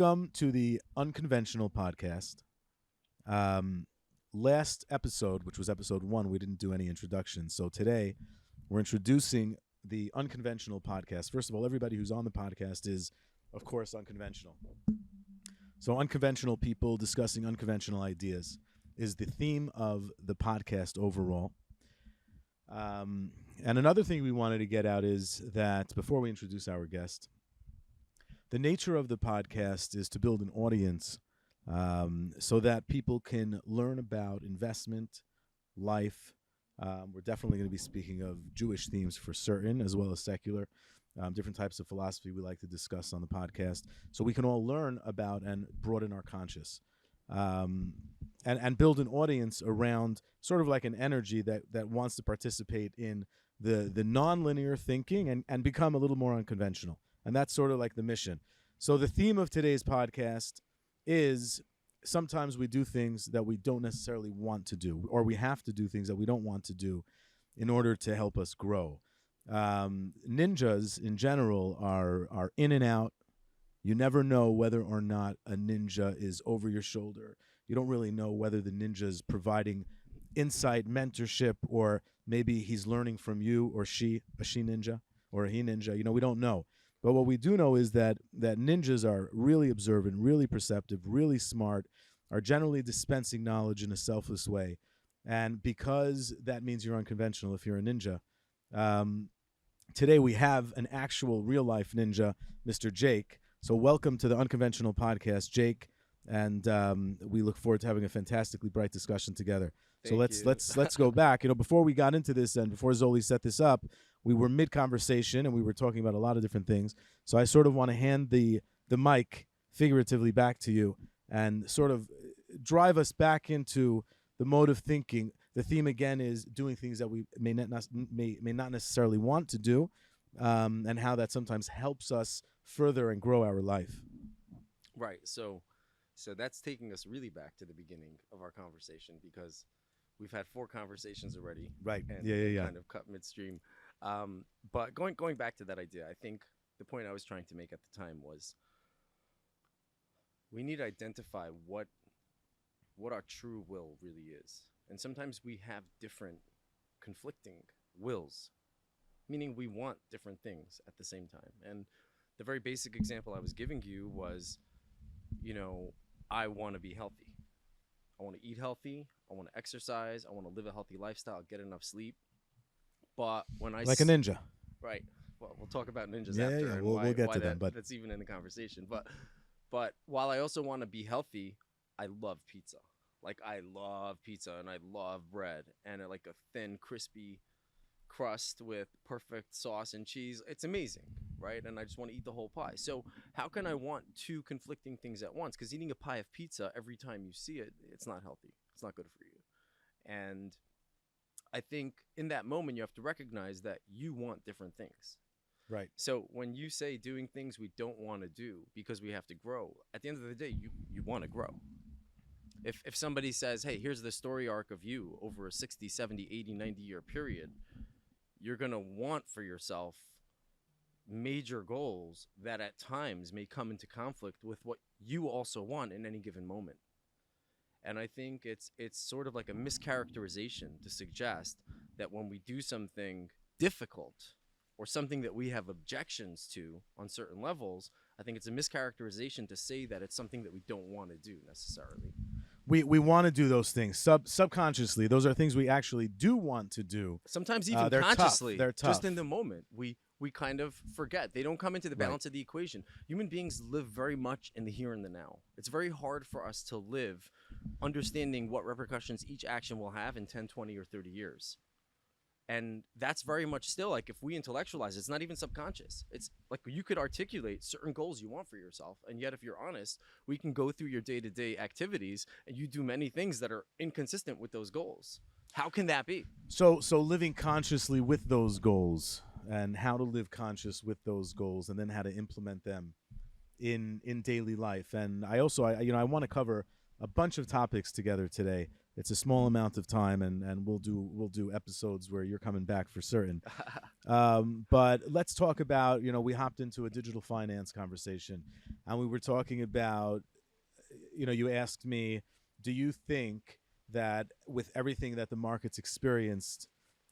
Welcome to the Unconventional podcast. Last episode, which was episode 1, we didn't do any introductions. So today we're introducing the Unconventional podcast. First of all, everybody who's on the podcast is, of course, unconventional. So unconventional people discussing unconventional ideas is the theme of the podcast overall. And another thing we wanted to get out is that before we introduce our guest, the nature of the podcast is to build an audience so that people can learn about investment, life. We're definitely going to be speaking of Jewish themes for certain, as well as secular, different types of philosophy we like to discuss on the podcast, so we can all learn about and broaden our conscious, and build an audience around sort of like an energy that wants to participate in the non-linear thinking and become a little more unconventional. And that's sort of like the mission. So the theme of today's podcast is sometimes we do things that we don't necessarily want to do, or we have to do things that we don't want to do in order to help us grow. Ninjas in general are in and out. You never know whether or not a ninja is over your shoulder. You don't really know whether the ninja is providing insight, mentorship, or maybe he's learning from you, or a she ninja, or a he ninja. We don't know. But what we do know is that ninjas are really observant, really perceptive, really smart, are generally dispensing knowledge in a selfless way. And because that means you're unconventional if you're a ninja, today we have an actual real-life ninja, Mr. Jake. So welcome to the Unconventional podcast, Jake. And we look forward to having a fantastically bright discussion together. So let's go back. Before we got into this and before Zoli set this up, we were mid-conversation and we were talking about a lot of different things. So I sort of want to hand the mic figuratively back to you and sort of drive us back into the mode of thinking. The theme again is doing things that we may not necessarily want to do, and how that sometimes helps us further and grow our life. Right. So that's taking us really back to the beginning of our conversation, because we've had 4 conversations already. Right. And Yeah. kind of cut midstream. But going back to that idea, I think the point I was trying to make at the time was we need to identify what our true will really is. And sometimes we have different conflicting wills, meaning we want different things at the same time. And the very basic example I was giving you was, I want to be healthy. I want to eat healthy. I want to exercise. I want to live a healthy lifestyle, get enough sleep. But when I like a ninja, right? Well, we'll talk about ninjas after. Yeah. And we'll get to them. But that's even in the conversation. But while I also want to be healthy, I love pizza. Like, I love pizza and I love bread, and like a thin, crispy crust with perfect sauce and cheese. It's amazing, right? And I just want to eat the whole pie. So how can I want 2 conflicting things at once? Because eating a pie of pizza every time you see it, it's not healthy. It's not good for you. And I think in that moment, you have to recognize that you want different things. right. So when you say doing things we don't want to do because we have to grow, at the end of the day, you want to grow. If somebody says, hey, here's the story arc of you over a 60, 70, 80, 90-year period, you're going to want for yourself major goals that at times may come into conflict with what you also want in any given moment. And I think it's sort of like a mischaracterization to suggest that when we do something difficult or something that we have objections to on certain levels, I think it's a mischaracterization to say that it's something that we don't want to do necessarily. We want to do those things subconsciously. Those are things we actually do want to do. Sometimes even they're consciously, tough. They're tough. Just in the moment, we kind of forget. They don't come into the balance of the equation. Human beings live very much in the here and the now. It's very hard for us to live understanding what repercussions each action will have in 10, 20, or 30 years. And that's very much still, like, if we intellectualize, it's not even subconscious. It's like you could articulate certain goals you want for yourself. And yet, if you're honest, we can go through your day-to-day activities and you do many things that are inconsistent with those goals. How can that be? So living consciously with those goals, and how to live conscious with those goals, and then how to implement them in daily life. And I want to cover a bunch of topics together today. It's a small amount of time, and we'll do episodes where you're coming back for certain. But let's talk about, we hopped into a digital finance conversation, and we were talking about, you asked me, do you think that with everything that the market's experienced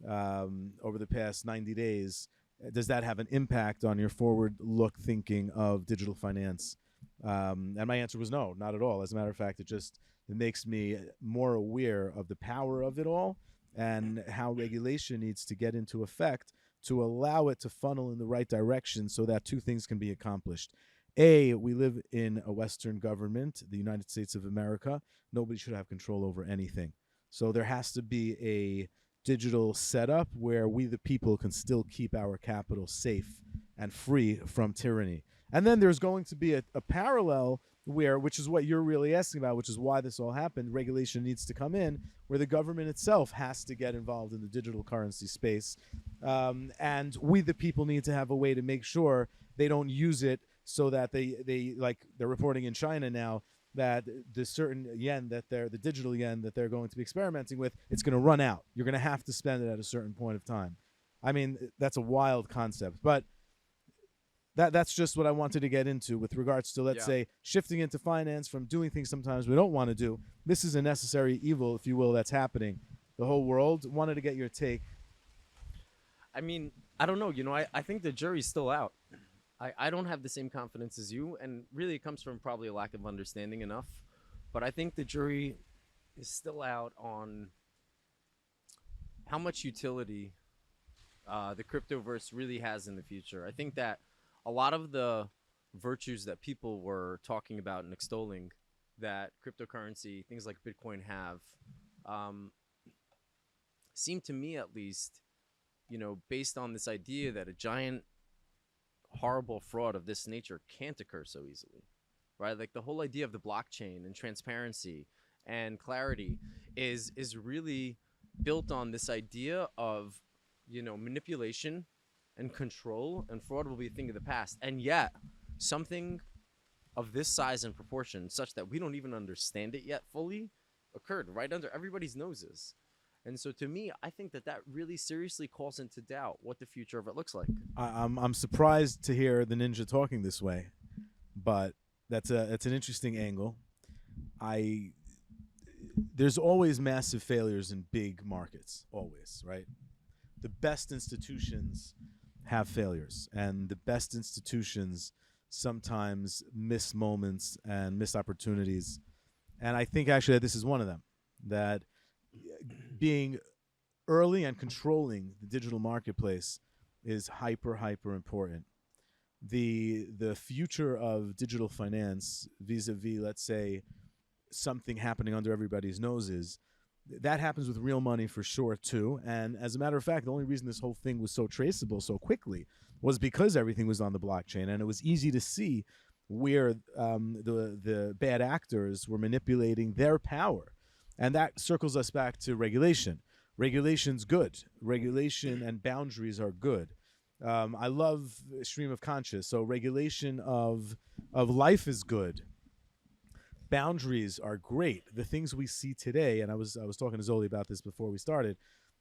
over the past 90 days, does that have an impact on your forward look thinking of digital finance? And my answer was no, not at all. As a matter of fact, it makes me more aware of the power of it all and how regulation needs to get into effect to allow it to funnel in the right direction so that two things can be accomplished. A, we live in a Western government, the United States of America. Nobody should have control over anything. So there has to be a digital setup where we, the people, can still keep our capital safe and free from tyranny. And then there's going to be a parallel where, which is what you're really asking about, which is why this all happened, regulation needs to come in, where the government itself has to get involved in the digital currency space. And we, the people, need to have a way to make sure they don't use it so that they like they're reporting in China now that the certain yen that the digital yen that they're going to be experimenting with, it's going to run out. You're going to have to spend it at a certain point of time. I mean, that's a wild concept, but that's just what I wanted to get into with regards to, let's say, shifting into finance from doing things sometimes we don't want to do. This is a necessary evil, if you will, that's happening. The whole world wanted to get your take. I mean, I don't know. I think the jury's still out. I don't have the same confidence as you, and really it comes from probably a lack of understanding enough. But I think the jury is still out on how much utility the cryptoverse really has in the future. I think that a lot of the virtues that people were talking about and extolling that cryptocurrency, things like Bitcoin have, seem to me at least, based on this idea that a giant horrible fraud of this nature can't occur so easily, right? Like the whole idea of the blockchain and transparency and clarity is really built on this idea of, manipulation and control, and fraud will be a thing of the past. And yet something of this size and proportion, such that we don't even understand it yet fully, occurred right under everybody's noses. And so to me, I think that really seriously calls into doubt what the future of it looks like. I'm surprised to hear the ninja talking this way, but that's an interesting angle. There's always massive failures in big markets, always, right? The best institutions have failures, and the best institutions sometimes miss moments and miss opportunities. And I think actually this is one of them, that being early and controlling the digital marketplace is hyper important. The future of digital finance vis-a-vis, let's say, something happening under everybody's noses, that happens with real money for sure too. And as a matter of fact, the only reason this whole thing was so traceable so quickly was because everything was on the blockchain, and it was easy to see where the bad actors were manipulating their power. And that circles us back to regulation. Regulation's good. Regulation and boundaries are good. I love stream of conscious. So regulation of life is good. Boundaries are great. The things we see today, and I was talking to Zoli about this before we started,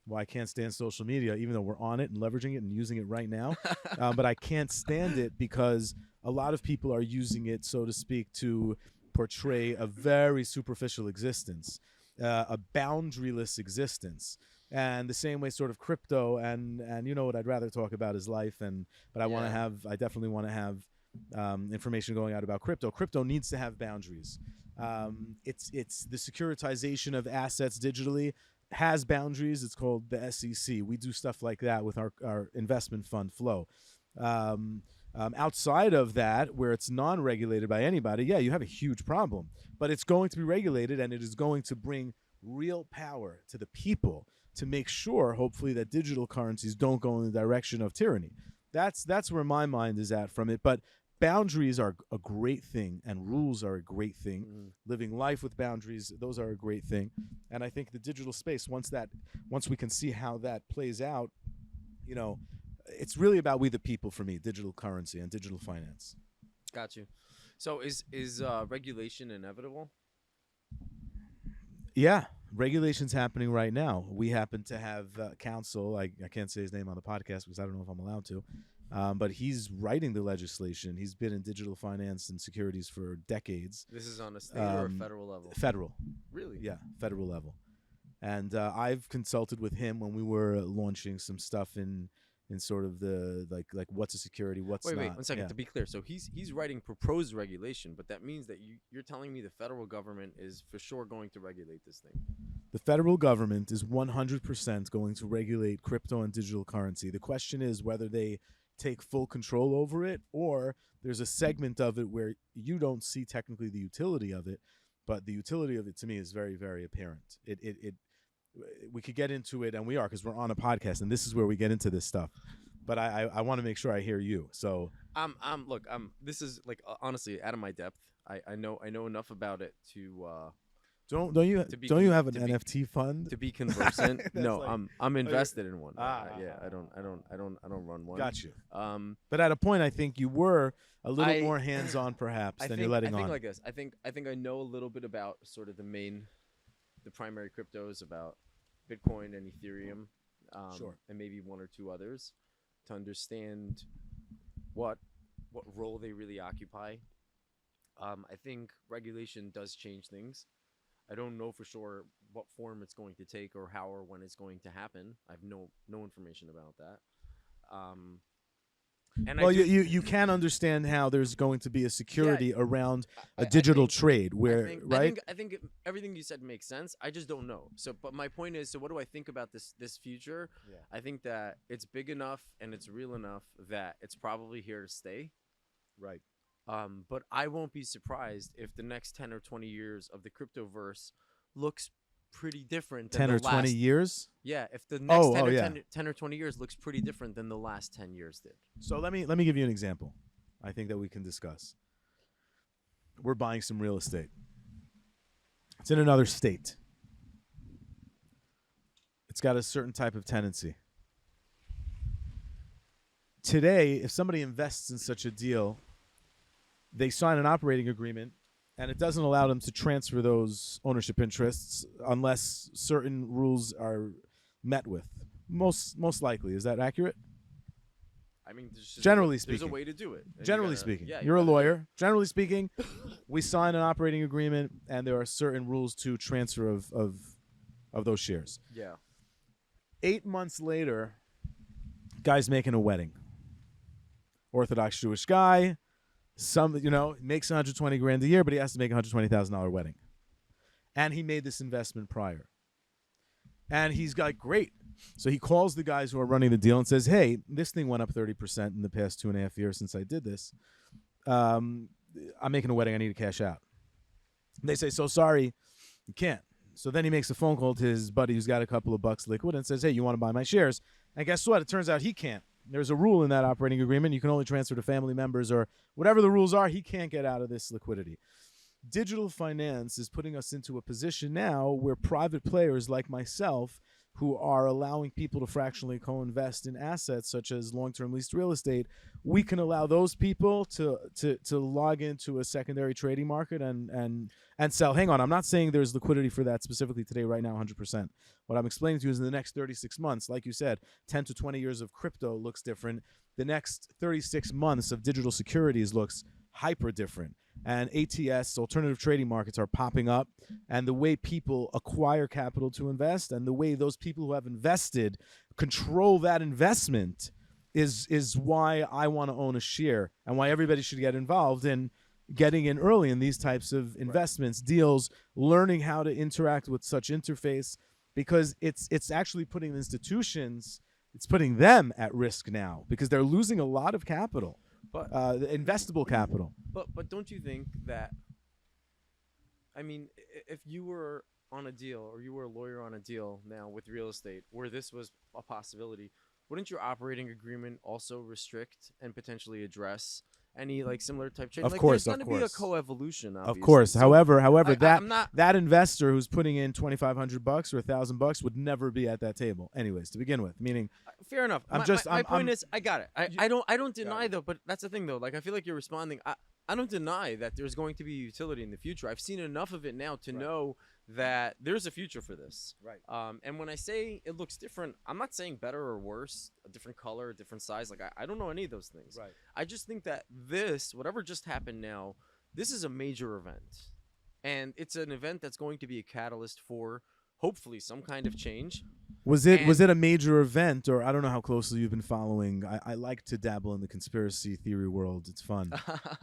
why I can't stand social media, even though we're on it and leveraging it and using it right now. But I can't stand it because a lot of people are using it, so to speak, to portray a very superficial existence, a boundaryless existence. And the same way sort of crypto and what I'd rather talk about is life, but I definitely want to have information going out about crypto. Crypto needs to have boundaries. It's the securitization of assets digitally has boundaries. It's called the SEC. We do stuff like that with our investment fund flow. Outside of that, where it's non-regulated by anybody, you have a huge problem. But it's going to be regulated, and it is going to bring real power to the people to make sure, hopefully, that digital currencies don't go in the direction of tyranny. That's where my mind is at from it. But boundaries are a great thing, and rules are a great thing. Living life with boundaries, those are a great thing. And I think the digital space, once we can see how that plays out, it's really about we the people for me, digital currency and digital finance. Got you. So is regulation inevitable? Yeah, Regulation's happening right now. We happen to have counsel. I can't say his name on the podcast because I don't know if I'm allowed to. But he's writing the legislation. He's been in digital finance and securities for decades. This is on a state or a federal level? Federal. Really? Yeah, federal level. And I've consulted with him when we were launching some stuff in sort of the like what's a security, what's not. Wait, 1 second. Yeah. To be clear, so he's writing proposed regulation, but that means that you're telling me the federal government is for sure going to regulate this thing. The federal government is 100% going to regulate crypto and digital currency. The question is whether they take full control over it, or there's a segment of it where you don't see technically the utility of it, but the utility of it to me is very, very apparent. We could get into it, and we are, because we're on a podcast, and this is where we get into this stuff. But I want to make sure I hear you. So look, this is like honestly out of my depth. I know enough about it to don't you have an NFT fund to be conversant? No, like, I'm invested in one. Yeah, I don't run one. Got you. But at a point, I think you were a little more hands-on, perhaps, than you're letting on. I think like this. I think I know a little bit about sort of the primary cryptos, about Bitcoin and Ethereum, Sure. and maybe one or two others, to understand what role they really occupy. I think regulation does change things. I don't know for sure what form it's going to take or how or when it's going to happen. I have no information about that. And well, you can understand how there's going to be a security around a digital trade where, right? I think everything you said makes sense. I just don't know. So, but my point is, so what do I think about this future? Yeah. I think that it's big enough and it's real enough that it's probably here to stay. Right. But I won't be surprised if the next 10 or 20 years of the cryptoverse looks pretty different than 10 or the last 20 years? Yeah, if the next 10 or 20 years looks pretty different than the last 10 years did. So let me give you an example. I think that we can discuss. We're buying some real estate. It's in another state. It's got a certain type of tenancy. Today, if somebody invests in such a deal, they sign an operating agreement, and it doesn't allow them to transfer those ownership interests unless certain rules are met with. Most likely. Is that accurate? I mean, generally there's speaking. a way to do it. Generally speaking. You're a lawyer. Generally speaking, we sign an operating agreement, and there are certain rules to transfer of those shares. Yeah. 8 months later, guy's making a wedding. Orthodox Jewish guy. Makes 120 grand a year, but he has to make $120,000 wedding. And he made this investment prior. And he's got great. So he calls the guys who are running the deal and says, hey, this thing went up 30% in the past 2.5 years since I did this. I'm making a wedding. I need to cash out. And they say, so sorry, you can't. So then he makes a phone call to his buddy who's got a couple of bucks liquid and says, hey, you want to buy my shares? And guess what? It turns out he can't. There's a rule in that operating agreement. You can only transfer to family members or whatever the rules are. He can't get out of this liquidity. Digital finance is putting us into a position now where private players like myself, who are allowing people to fractionally co-invest in assets such as long-term leased real estate, we can allow those people to log into a secondary trading market and sell. Hang on, I'm not saying there's liquidity for that specifically today, right now, 100%. What I'm explaining to you is in the next 36 months, like you said, 10 to 20 years of crypto looks different. The next 36 months of digital securities looks hyper different. And ATS, alternative trading markets, are popping up. And the way people acquire capital to invest and the way those people who have invested control that investment is why I want to own a share and why everybody should get involved in getting in early in these types of investments, deals, learning how to interact with such interface, because it's actually putting institutions, it's putting them at risk now because they're losing a lot of capital. But investable capital. But don't you think that, I mean, if you were on a deal or you were a lawyer on a deal now with real estate where this was a possibility, wouldn't your operating agreement also restrict and potentially address any like similar type trade? Of course, there's going to be a coevolution, obviously. Of course. So however, that investor who's putting in $2,500 or $1,000 would never be at that table, anyways, to begin with. Meaning, fair enough. My point is, I got it. I don't deny though, but that's the thing though. Like I feel like you're responding. I don't deny that there's going to be utility in the future. I've seen enough of it now to know that there's a future for this. Right. And when I say it looks different, I'm not saying better or worse, a different color, a different size. Like I don't know any of those things. Right. I just think that this, whatever just happened now, this is a major event. And it's an event that's going to be a catalyst for hopefully some kind of change. Was it a major event, or I don't know how closely you've been following? I like to dabble in the conspiracy theory world. It's fun.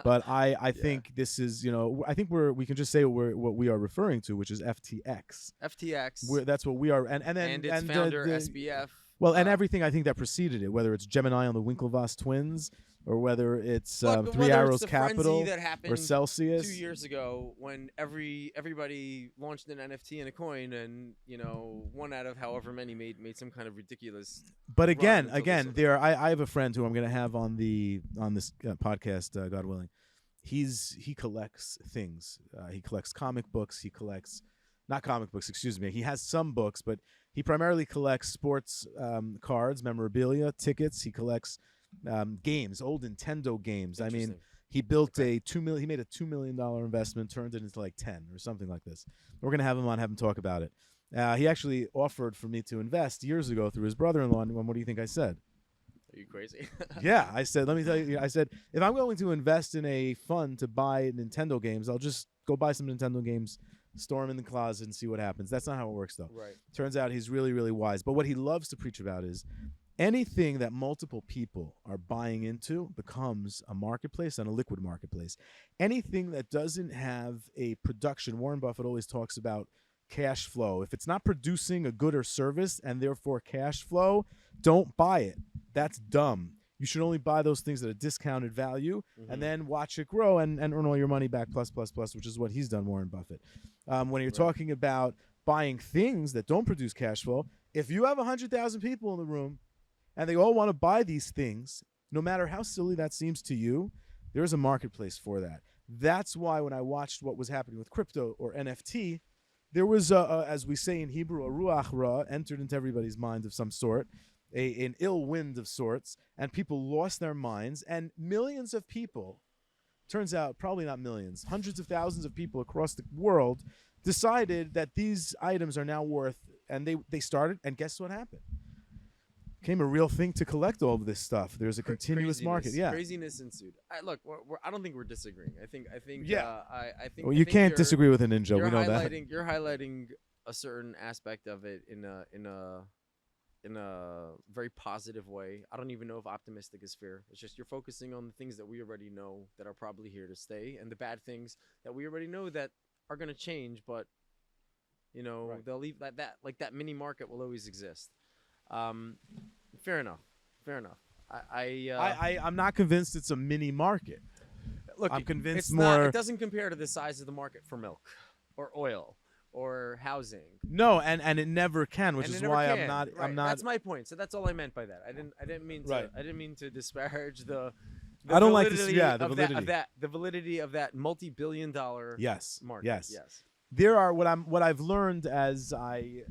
But I think this is, I think we can just say what we are referring to, which is FTX. FTX. That's what we are, and its founder SBF. Well, and everything I think that preceded it, whether it's Gemini on the Winklevoss twins, or whether it's Three Arrows Capital that or Celsius. 2 years ago, when everybody launched an NFT and a coin, and one out of however many made some kind of ridiculous. But again, I have a friend who I'm going to have on this podcast, God willing. He collects things. He collects comic books. He collects not comic books. Excuse me. He has some books, but he primarily collects sports cards, memorabilia, tickets. He collects games, old Nintendo games. I mean, he built he made a $2 million investment, turned it into like 10 or something like this. We're gonna have him talk about it. He actually offered for me to invest years ago through his brother-in-law. And what do you think I said? Are you crazy? Yeah, I said, let me tell you. I said, if I'm going to invest in a fund to buy Nintendo games, I'll just go buy some Nintendo games, store them in the closet, and see what happens. That's not how it works, though. Right. Turns out he's really, really wise. But what he loves to preach about is anything that multiple people are buying into becomes a marketplace and a liquid marketplace. Anything that doesn't have a production, Warren Buffett always talks about cash flow. If it's not producing a good or service and therefore cash flow, don't buy it. That's dumb. You should only buy those things at a discounted value and then watch it grow and earn all your money back plus, which is what he's done, Warren Buffett. When you're talking about buying things that don't produce cash flow, if you have 100,000 people in the room and they all want to buy these things, no matter how silly that seems to you, there's a marketplace for that. That's why when I watched what was happening with crypto or NFT, there was, as we say in Hebrew, a ruach ra entered into everybody's mind of some sort, an ill wind of sorts, and people lost their minds, and millions of people, turns out probably not millions, hundreds of thousands of people across the world decided that these items are now worth, and they started, and guess what happened? Became a real thing to collect all of this stuff. There's a continuous market. Yeah, craziness ensued. Look, I don't think we're disagreeing. I think. Yeah. I think. Well, you can't disagree with a ninja. We know that. You're highlighting a certain aspect of it in a very positive way. I don't even know if optimistic is fair. It's just you're focusing on the things that we already know that are probably here to stay, and the bad things that we already know that are going to change. But they'll leave that mini market will always exist. Fair enough. I'm not convinced it's a mini market. Look, I'm convinced it doesn't compare to the size of the market for milk or oil or housing. No, and it never can, which is why can. I'm not. That's my point. So that's all I meant by that. I didn't mean to. I didn't mean to disparage the I don't like this. Yeah, the validity of that multi-billion-dollar market. Yes. There are what I've learned as I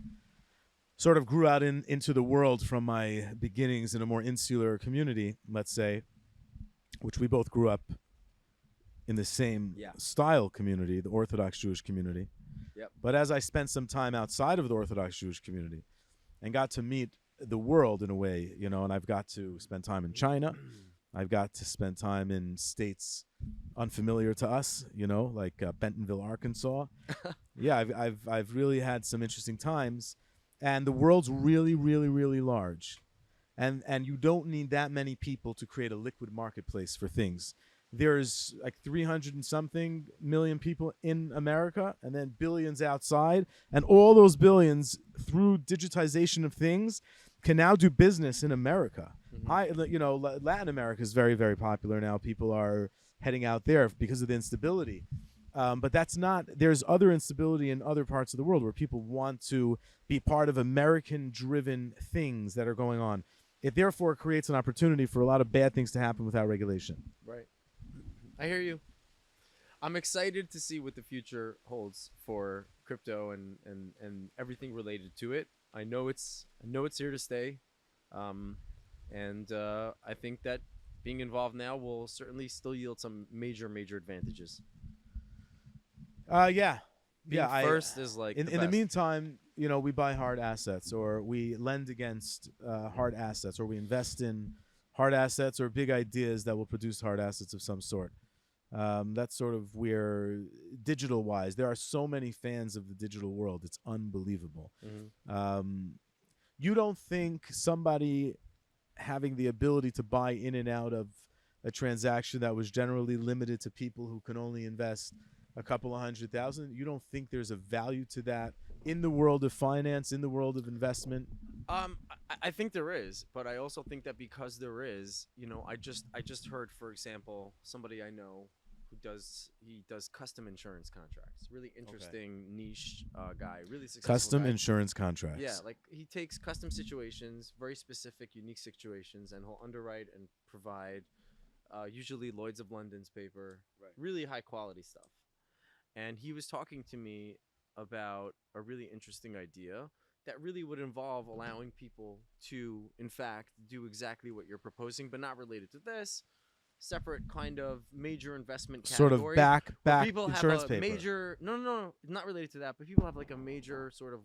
sort of grew out into the world from my beginnings in a more insular community, let's say, which we both grew up in the same style community, the Orthodox Jewish community. Yep. But as I spent some time outside of the Orthodox Jewish community and got to meet the world in a way, and I've got to spend time in China. I've got to spend time in states unfamiliar to us, like Bentonville, Arkansas. Yeah, I've really had some interesting times. And the world's really, really, really large. And you don't need that many people to create a liquid marketplace for things. There's like 300 and something million people in America and then billions outside. And all those billions, through digitization of things, can now do business in America. Mm-hmm. Latin America is very, very popular now. People are heading out there because of the instability. But that's not, there's other instability in other parts of the world where people want to be part of American-driven things that are going on. It therefore creates an opportunity for a lot of bad things to happen without regulation. Right. I hear you. I'm excited to see what the future holds for crypto and everything related to it. I know it's here to stay. And I think that being involved now will certainly still yield some major, major advantages. Yeah. being Yeah, first is like in the the best. meantime, we buy hard assets, or we lend against hard assets, or we invest in hard assets or big ideas that will produce hard assets of some sort. That's sort of where digital wise, there are so many fans of the digital world. It's unbelievable. Mhm. You don't think somebody having the ability to buy in and out of a transaction that was generally limited to people who can only invest a couple of $100,000, you don't think there's a value to that in the world of finance, in the world of investment? I think there is, but I also think that because there is, I just heard, for example, somebody I know who does custom insurance contracts. Really interesting niche guy, really successful Custom guy. insurance contracts. Yeah, like he takes custom situations, very specific, unique situations, and he'll underwrite and provide, usually Lloyd's of London's paper, Right. really high quality stuff. And he was talking to me about a really interesting idea that really would involve allowing people to, in fact, do exactly what you're proposing, but not related to this. Separate kind of major investment Sort of category. back People insurance have a paper. major no, not related to that, but people have like a major sort of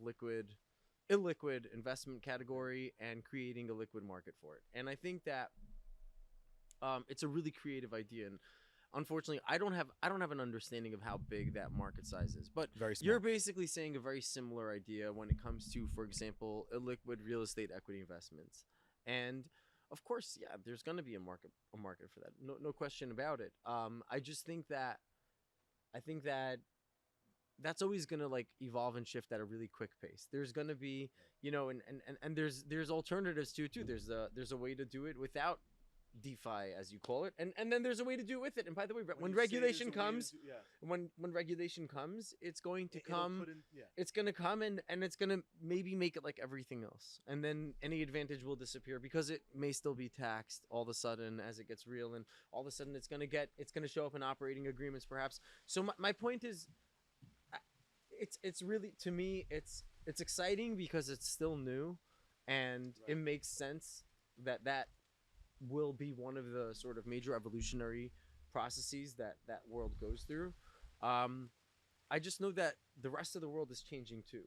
illiquid investment category and creating a liquid market for it. And I think that it's a really creative idea. And unfortunately, I don't have an understanding of how big that market size is. But Very small. you're basically saying a very similar idea when it comes to, for example, illiquid real estate equity investments. And of course, yeah, there's going to be a market for that. No question about it. I just think that that's always going to like evolve and shift at a really quick pace. There's going to be, and there's alternatives to it too. There's a way to do it without DeFi, as you call it, and then there's a way to do it with it. And by the way, when regulation comes, when regulation comes, it's going to come. It's going to come, and it's going to maybe make it like everything else, and then any advantage will disappear because it may still be taxed all of a sudden as it gets real, and all of a sudden it's going to show up in operating agreements, perhaps. So my point is, it's really, to me, it's exciting because it's still new, and it makes sense that will be one of the sort of major evolutionary processes that world goes through. I just know that the rest of the world is changing too,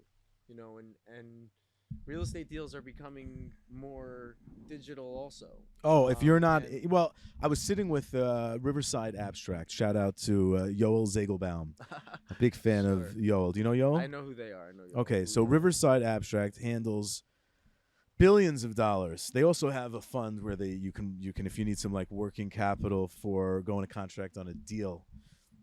and real estate deals are becoming more digital also. Oh, if you're not, well, I was sitting with Riverside Abstract. Shout out to Yoel Zagelbaum. A big fan of Yoel. Do you know Yoel? I know who they are. I know Yoel. Okay, so Riverside Abstract handles billions of dollars. They also have a fund where you can if you need some like working capital for going to contract on a deal,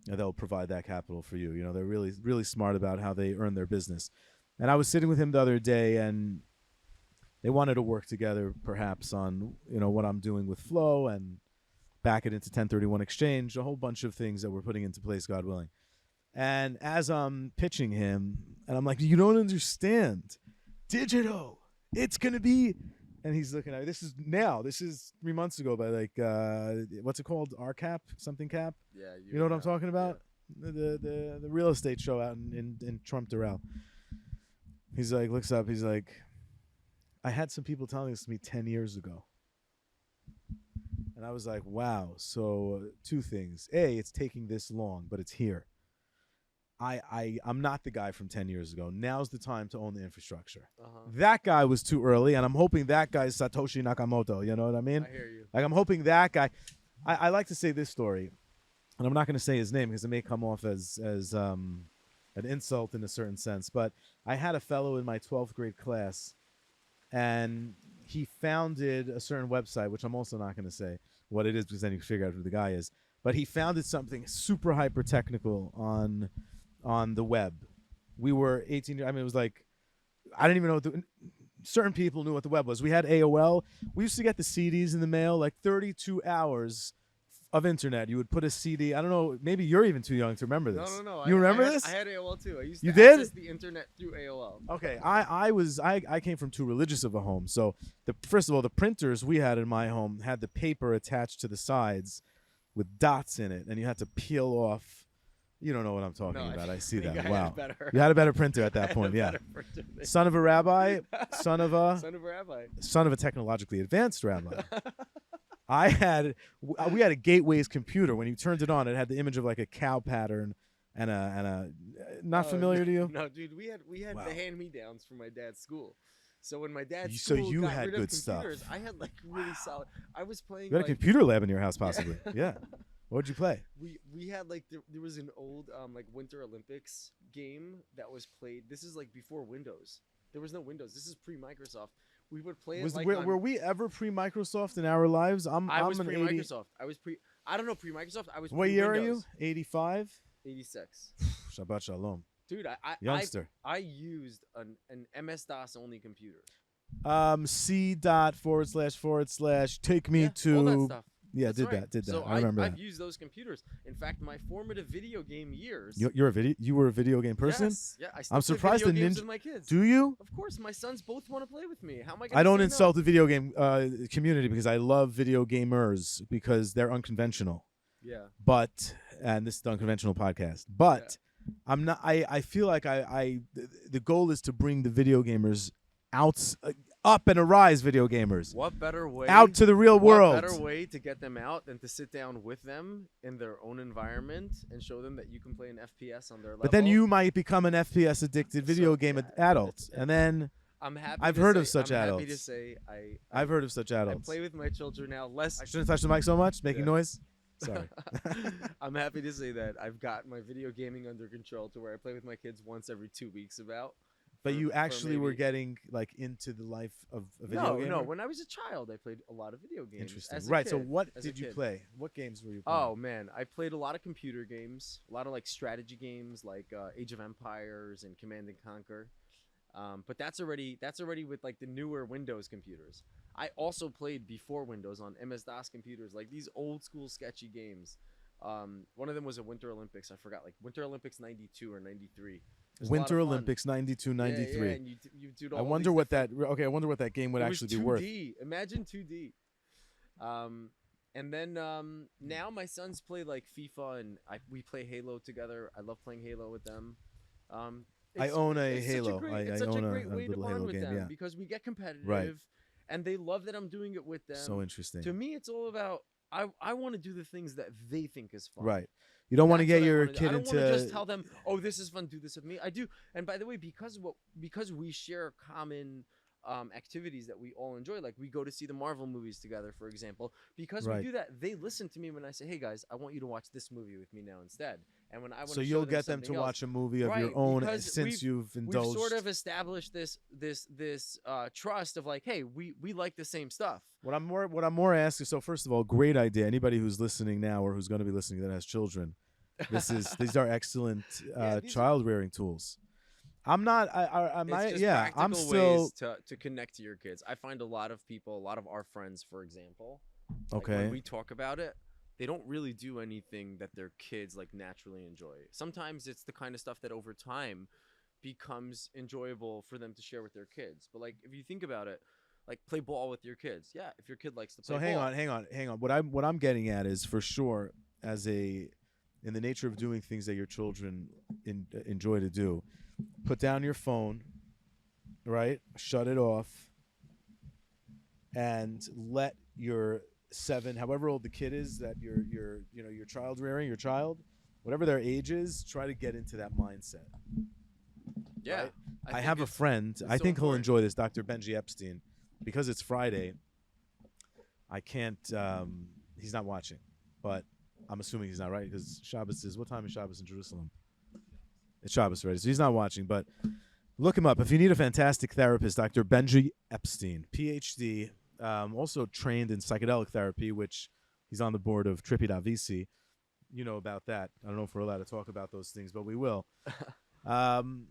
they'll provide that capital for you. They're really, really smart about how they earn their business. And I was sitting with him the other day, and they wanted to work together perhaps on what I'm doing with Flow and back it into 1031 exchange, a whole bunch of things that we're putting into place, God willing. And as I'm pitching him, and I'm like, you don't understand, digital. It's going to be, and he's looking at it. This is 3 months ago by like, what's it called? RCAP? Something cap? Yeah. You know what I'm talking about? Yeah. The real estate show out in Trump Doral. He's like, looks up. He's like, I had some people telling this to me 10 years ago. And I was like, wow. So two things. A, it's taking this long, but it's here. I'm not the guy from 10 years ago. Now's the time to own the infrastructure. That guy was too early, and I'm hoping that guy is Satoshi Nakamoto. You know what I mean? I hear you. Like, I'm hoping that guy. I like to say this story, and I'm not going to say his name because it may come off as an insult in a certain sense. But I had a fellow in my 12th grade class, and he founded a certain website, which I'm also not going to say what it is because then you can figure out who the guy is. But he founded something super hyper technical on the web. We were 18. I mean, it was like, I didn't even know certain people knew what the web was. We had AOL. We used to get the CDs in the mail, like 32 hours of internet. You would put a CD. I don't know. Maybe you're even too young to remember this. No. You remember this? I had AOL too. I used to access the internet through AOL. Okay. I came from too religious of a home. So first of all, the printers we had in my home had the paper attached to the sides with dots in it, and you had to peel off. You don't know what I'm talking about. I see that. Wow. You had a better printer at that point. Yeah. Son of a rabbi. Son of a technologically advanced rabbi. We had a Gateways computer. When you turned it on, it had the image of like a cow pattern and a not familiar to you? No, dude, we had Wow. the hand-me-downs from my dad's school. So when my dad's So school you got had rid good of computers, stuff. I had like really solid. I was playing You had a like computer lab in your house, possibly. Yeah. What'd you play? we had like there was an old like Winter Olympics game that was played. This is like before Windows. There was no Windows. This is pre-Microsoft. We would play it like Were we ever pre-Microsoft in our lives? I I'm was an 80. pre-Microsoft. I don't know pre-Microsoft. I was What year are you? pre-Windows. 85. 86. Shabbat shalom. Dude, Youngster. I used an MS-DOS only computer. C.// take me Yeah, to. all that stuff. Yeah, That's did right. that. Did that. So I remember I've that. used those computers. In fact, my formative video game years. You were a video game person? Yes. Yeah, I still I'm play surprised video the games ninja. with my kids. Do you? Of course, my sons both want to play with me. How am I going to I don't say insult no? the video game community because I love video gamers because they're unconventional. Yeah. But and this is the Unconventional podcast. But I'm not. I feel like the goal is to bring the video gamers out, up and arise, video gamers What better way out to the real world. What better way to get them out than to sit down with them in their own environment and show them that you can play an FPS on their level? But then you might become an FPS addicted video So, game yeah, adult, and then I'm happy. I've to heard say, of such I'm adults. Happy to say I've heard of such I adults. play with my children now less. I shouldn't touch the mic so much, making Yeah. noise. Sorry. I'm happy to say that I've got my video gaming under control to where I play with my kids once every 2 weeks about. But for- you for actually were maybe- getting like into the life of a video No, gamer? no. When I was a child, I played a lot of video games. Interesting. As a Right. So kid, what as a did you kid. play? What games were you playing? Oh man, I played a lot of computer games, a lot of like strategy games, like Age of Empires and Command and Conquer. But that's already with like the newer Windows computers. I also played before Windows on MS-DOS computers, like these old school sketchy games. One of them was a Winter Olympics. I forgot, like Winter Olympics '92 or '93. Winter Olympics 92, 93. Yeah, and you do all I wonder these what different- that. Okay, I wonder what that game would it was actually be worth. 2D. Imagine 2D. And then now my sons play like FIFA and we play Halo together. I love playing Halo with them. I own a it's such Halo. It's I such own a a great way to little bond Halo with game, them yeah. because we get competitive, and they love that I'm doing it with them. So interesting. To me, it's all about I want to do the things that they think is fun. Right. You don't want to That's get what I your wanna do. kid I don't into. want to just tell them, "Oh, this is fun. Do this with me." I do. And by the way, because we share common activities that we all enjoy, like we go to see the Marvel movies together, for example. Because Right. we do that, they listen to me when I say, "Hey guys, I want you to watch this movie with me now instead." And when I want So to show you'll get them to something else, watch a movie of your Right, own because since you've we've indulged. sort of established this trust of like, hey, we like the same stuff. What I'm more asking. So first of all, great idea. Anybody who's listening now or who's going to be listening that has children, these are excellent Yeah, these are- child rearing tools. I'm not. It's just I'm practical still ways to connect to your kids. I find a lot of people, a lot of our friends, for example, like okay. when we talk about it, they don't really do anything that their kids like naturally enjoy. Sometimes it's the kind of stuff that over time becomes enjoyable for them to share with their kids. But like if you think about it, like play ball with your kids. Yeah, if your kid likes to play So ball. hang on. What I'm getting at is for sure in the nature of doing things that your children enjoy to do, put down your phone, right? Shut it off, and let your 7, however old the kid is that your child rearing, your child, whatever their age is, try to get into that mindset. Yeah. Right? I think have a it's- friend. it's I so think he'll important. enjoy this, Dr. Benji Epstein, because it's Friday. I can't. He's not watching, but I'm assuming he's not, right? Because Shabbos is, what time is Shabbos in Jerusalem? It's Shabbos already, so he's not watching. But look him up if you need a fantastic therapist. Dr. Benji Epstein, PhD, also trained in psychedelic therapy, which he's on the board of Trippy.vc. You know about that. I don't know if we're allowed to talk about those things, but we will. I'm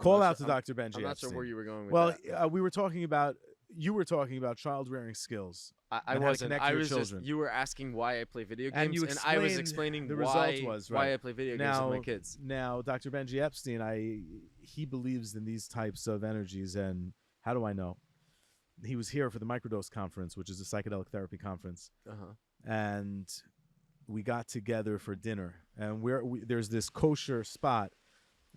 Call not out sure- to Dr. Benji I'm not Epstein. sure where you were going with Well, that. we were talking about. You were talking about child rearing skills. I and how to wasn't. connect I your was just. children. You were asking why I play video And games, you and I was explained explaining the why result was, right. why I play video games with my kids. Now, Dr. Benji Epstein, he believes in these types of energies, and how do I know? He was here for the Microdose Conference, which is a psychedelic therapy conference, and we got together for dinner. And there's this kosher spot,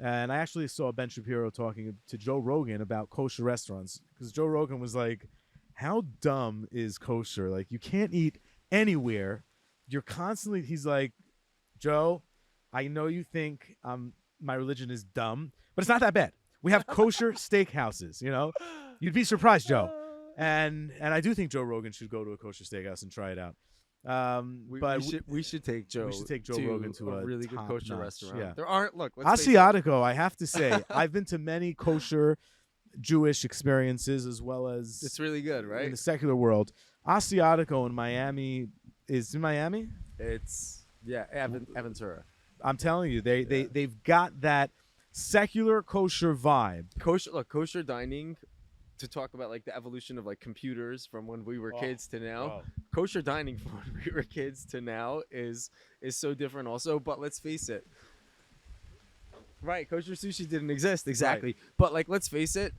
and I actually saw Ben Shapiro talking to Joe Rogan about kosher restaurants, because Joe Rogan was like, how dumb is kosher? Like, you can't eat anywhere. You're constantly, he's like, Joe, I know you think my religion is dumb, but it's not that bad. We have kosher steakhouses. You know, you'd be surprised, Joe. And I do think Joe Rogan should go to a kosher steakhouse and try it out. We should take Joe. We should take Joe Rogan to a really good kosher top-notch, restaurant. yeah. There aren't. Look, let's face it. Asiatico, I have to say, I've been to many kosher Jewish experiences as well as It's really good, in right? the secular world. Asiatico in Miami is in Miami. It's Aventura. I'm telling you, they've got that secular kosher vibe. Kosher dining. To talk about like the evolution of like computers from when we were kids to now, kosher dining from when we were kids to now is so different also. But let's face it, right? Kosher sushi didn't exist exactly, Right. but like let's face it,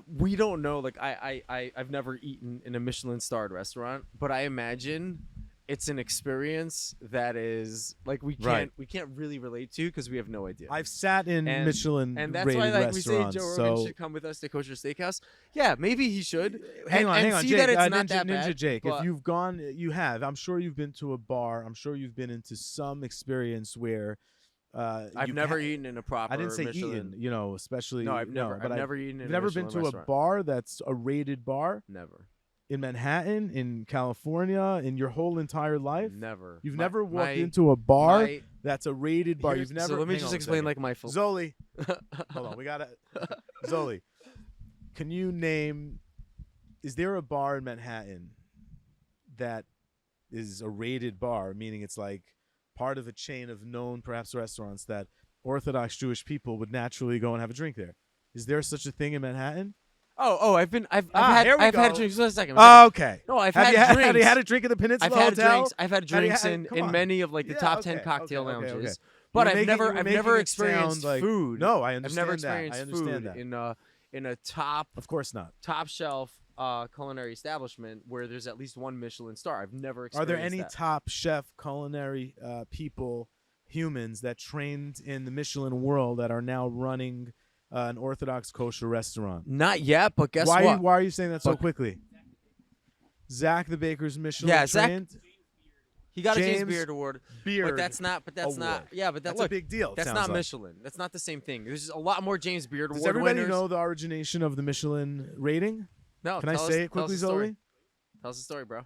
we don't know. Like I've never eaten in a Michelin starred restaurant, but I imagine it's an experience that is like we can't really relate to because we have no idea. I've sat in Michelin and that's rated why like we say restaurants. Joe Rogan So should come with us to Kosher Steakhouse. Yeah, maybe he should. hang on, see Jake. that it's not Ninja, that Ninja bad, Jake. but- If you've gone, you have. I'm sure you've been to a bar. I'm sure you've been into some experience where. I've you never ca- eaten in a proper I didn't say Michelin. eaten. You know, especially. No, I've never eaten in You've a never been Michelin to a restaurant. bar that's a rated bar Never. in Manhattan, in California, in your whole entire life. Never. You've never walked into a bar that's a rated bar. You've never. So let me hang just on a explain second. like my Zoli. Hold on, we gotta. Zoli, can you name? Is there a bar in Manhattan that is a rated bar, meaning it's like part of a chain of known, perhaps, restaurants that Orthodox Jewish people would naturally go and have a drink there? Is there such a thing in Manhattan? I've here we had go. drinks. Just a second. Okay. No, I've Have had drinks. Have you had a drink at the Peninsula I've had Hotel? drinks. I've had drinks come in on. many of like the Yeah, top okay, 10 cocktail okay, lounges. okay. But You're I've making never it experienced sound like- food. No, I I've understand never that. experienced I understand food that. in a top Of course not. shelf culinary establishment where there's at least one Michelin star. I've never Are experienced there any that. top chef culinary people, humans that trained in the Michelin world that are now running an Orthodox kosher restaurant? Not yet, but guess why? what? Why are you saying that so But- quickly? Zach the Baker's Michelin Yeah, Zach trained. He got a James James Beard Award. Beard. But that's not. Award. Yeah, but That's look, a big deal. it That's sounds not like. Michelin. That's not the same thing. There's a lot more James Beard Does Award everybody winners. know the origination of the Michelin rating? No, Can I tell us- say it tell us quickly, the story. Zoli? Tell us the story, bro.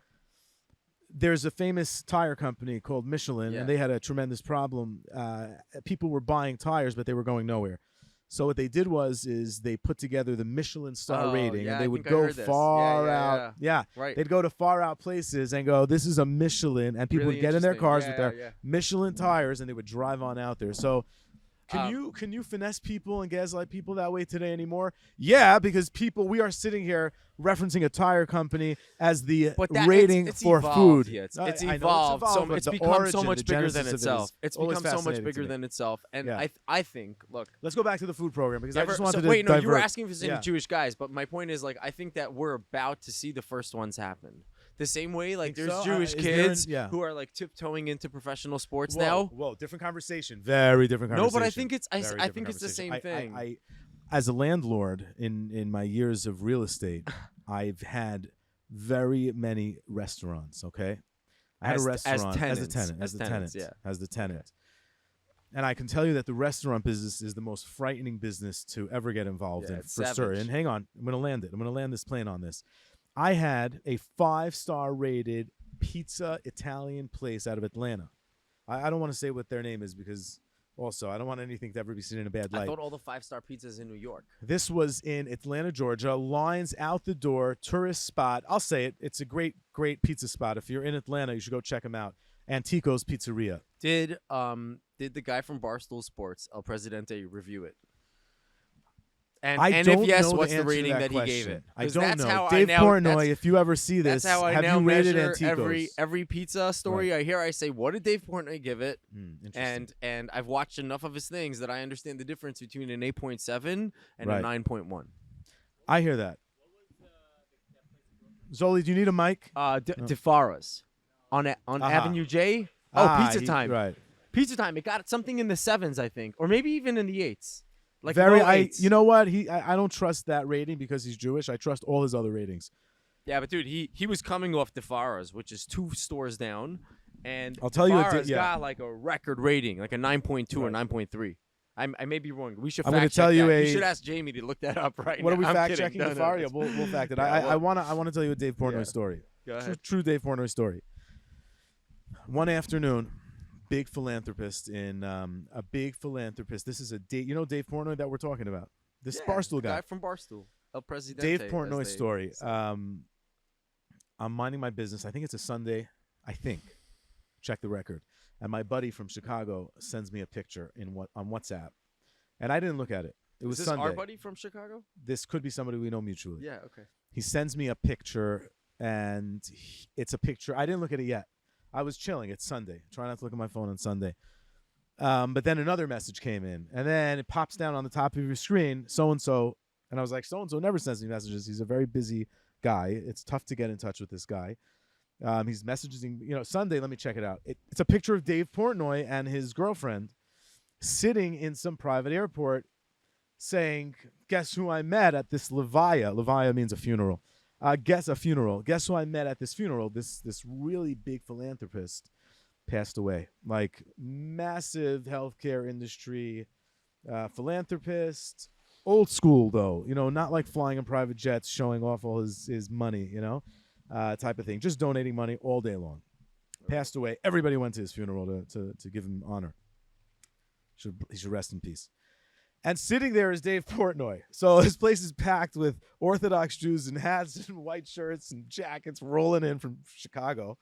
There's a famous tire company called Michelin, Yeah. and they had a tremendous problem. People were buying tires, but they were going nowhere. So what they did was they put together the Michelin star Oh, rating, yeah, and they I would think I go heard this. far Yeah, yeah, out. Yeah. Right. They'd go to far out places and go, "This is a Michelin," and people Really would get in their interesting. cars Yeah, with their yeah. Michelin tires, and they would drive on out there. So. Um, Can you finesse people and gaslight people that way today anymore? Yeah, because we are sitting here referencing a tire company as the But that, rating it's for evolved, food. Yeah, it's I know evolved. So but it's the become so origin, much the bigger than genesis of it itself. is It's always become so much fascinating to bigger me. than itself. And Yeah. I think, look. Let's go back to the food program because I just wanted to wait, no, you were divert. asking for some Yeah. Jewish guys, but my point is, like, I think that we're about to see the first ones happen. The same way, like, Think there's so? Jewish Is there kids yeah. who are like tiptoeing into professional sports Whoa, now. Whoa, different conversation. Very different No, conversation. but I think it's Very I different think it's the same conversation. thing. I, as a landlord in my years of real estate, I've had very many restaurants. Okay, I had a restaurant as a tenant. And I can tell you that the restaurant business is the most frightening business to ever get involved in, it's for sure. savage. And hang on, I'm going to land it. I'm going to land this plane on this. I had a 5-star rated pizza Italian place out of Atlanta. I don't want to say what their name is because also I don't want anything to ever be seen in a bad light. I thought all the 5-star pizzas in New York. This was in Atlanta, Georgia. Lines out the door, tourist spot. I'll say it. It's a great, great pizza spot. If you're in Atlanta, you should go check them out. Antico's Pizzeria. Did the guy from Barstool Sports, El Presidente, review it? And don't if yes, know what's the the answer to rating that he gave question. it? I 'Cause don't that's know. how Dave I now, Portnoy, that's- if you ever see this, That's how I have now you rated measure Antico's? every pizza story I hear. I say, what did Dave Portnoy give it? Interesting. And I've watched enough of his things that I understand the difference between an 8.7 and Right. a 9.1. I hear that. Zoli, do you need a mic? DeFara's on Aha. Avenue J. Oh, Pizza Time. Right. Pizza Time. It got something in the 7s, I think, or maybe even in the 8s. Like Very. low 8s. You know what? I don't trust that rating because he's Jewish. I trust all his other ratings. Yeah, but dude, he was coming off DeFara's, which is 2 stores down, and I'll tell you, Farah's got like a record rating, like a 9.2 or 9.3. I may be wrong. We should. I'm going to tell you that. You should ask Jamie to look that up right what now. are we I'm fact kidding. checking No, the no, Far? Yeah, that's we'll fact it. Yeah, I want to tell you a Dave Portnoy Yeah. story. Go ahead. True Dave Portnoy story. One afternoon, big philanthropist in a big philanthropist. This is Dave Portnoy that we're talking about. This Barstool guy from Barstool. El Presidente. Dave Portnoy as they story. say. I'm minding my business. I think it's a Sunday. I think. Check the record. And my buddy from Chicago sends me a picture on WhatsApp, and I didn't look at it. It was Is this Sunday. our buddy from Chicago? This could be somebody we know mutually. Yeah. Okay. He sends me a picture, and it's a picture. I didn't look at it yet. I was chilling. It's Sunday. Try not to look at my phone on Sunday. But then another message came in, and then it pops down on the top of your screen, so-and-so. And I was like, so-and-so never sends me messages. He's a very busy guy. It's tough to get in touch with this guy. He's messaging, Sunday, let me check it out. It's a picture of Dave Portnoy and his girlfriend sitting in some private airport saying, guess who I met at this Levaya. Levaya means a funeral. Guess who I met at this funeral. This really big philanthropist passed away. Like massive healthcare industry philanthropist. Old school though, not like flying in private jets, showing off all his money, type of thing. Just donating money all day long. Passed away. Everybody went to his funeral to give him honor. He should rest in peace. And sitting there is Dave Portnoy. So his place is packed with Orthodox Jews in hats and white shirts and jackets rolling in from Chicago.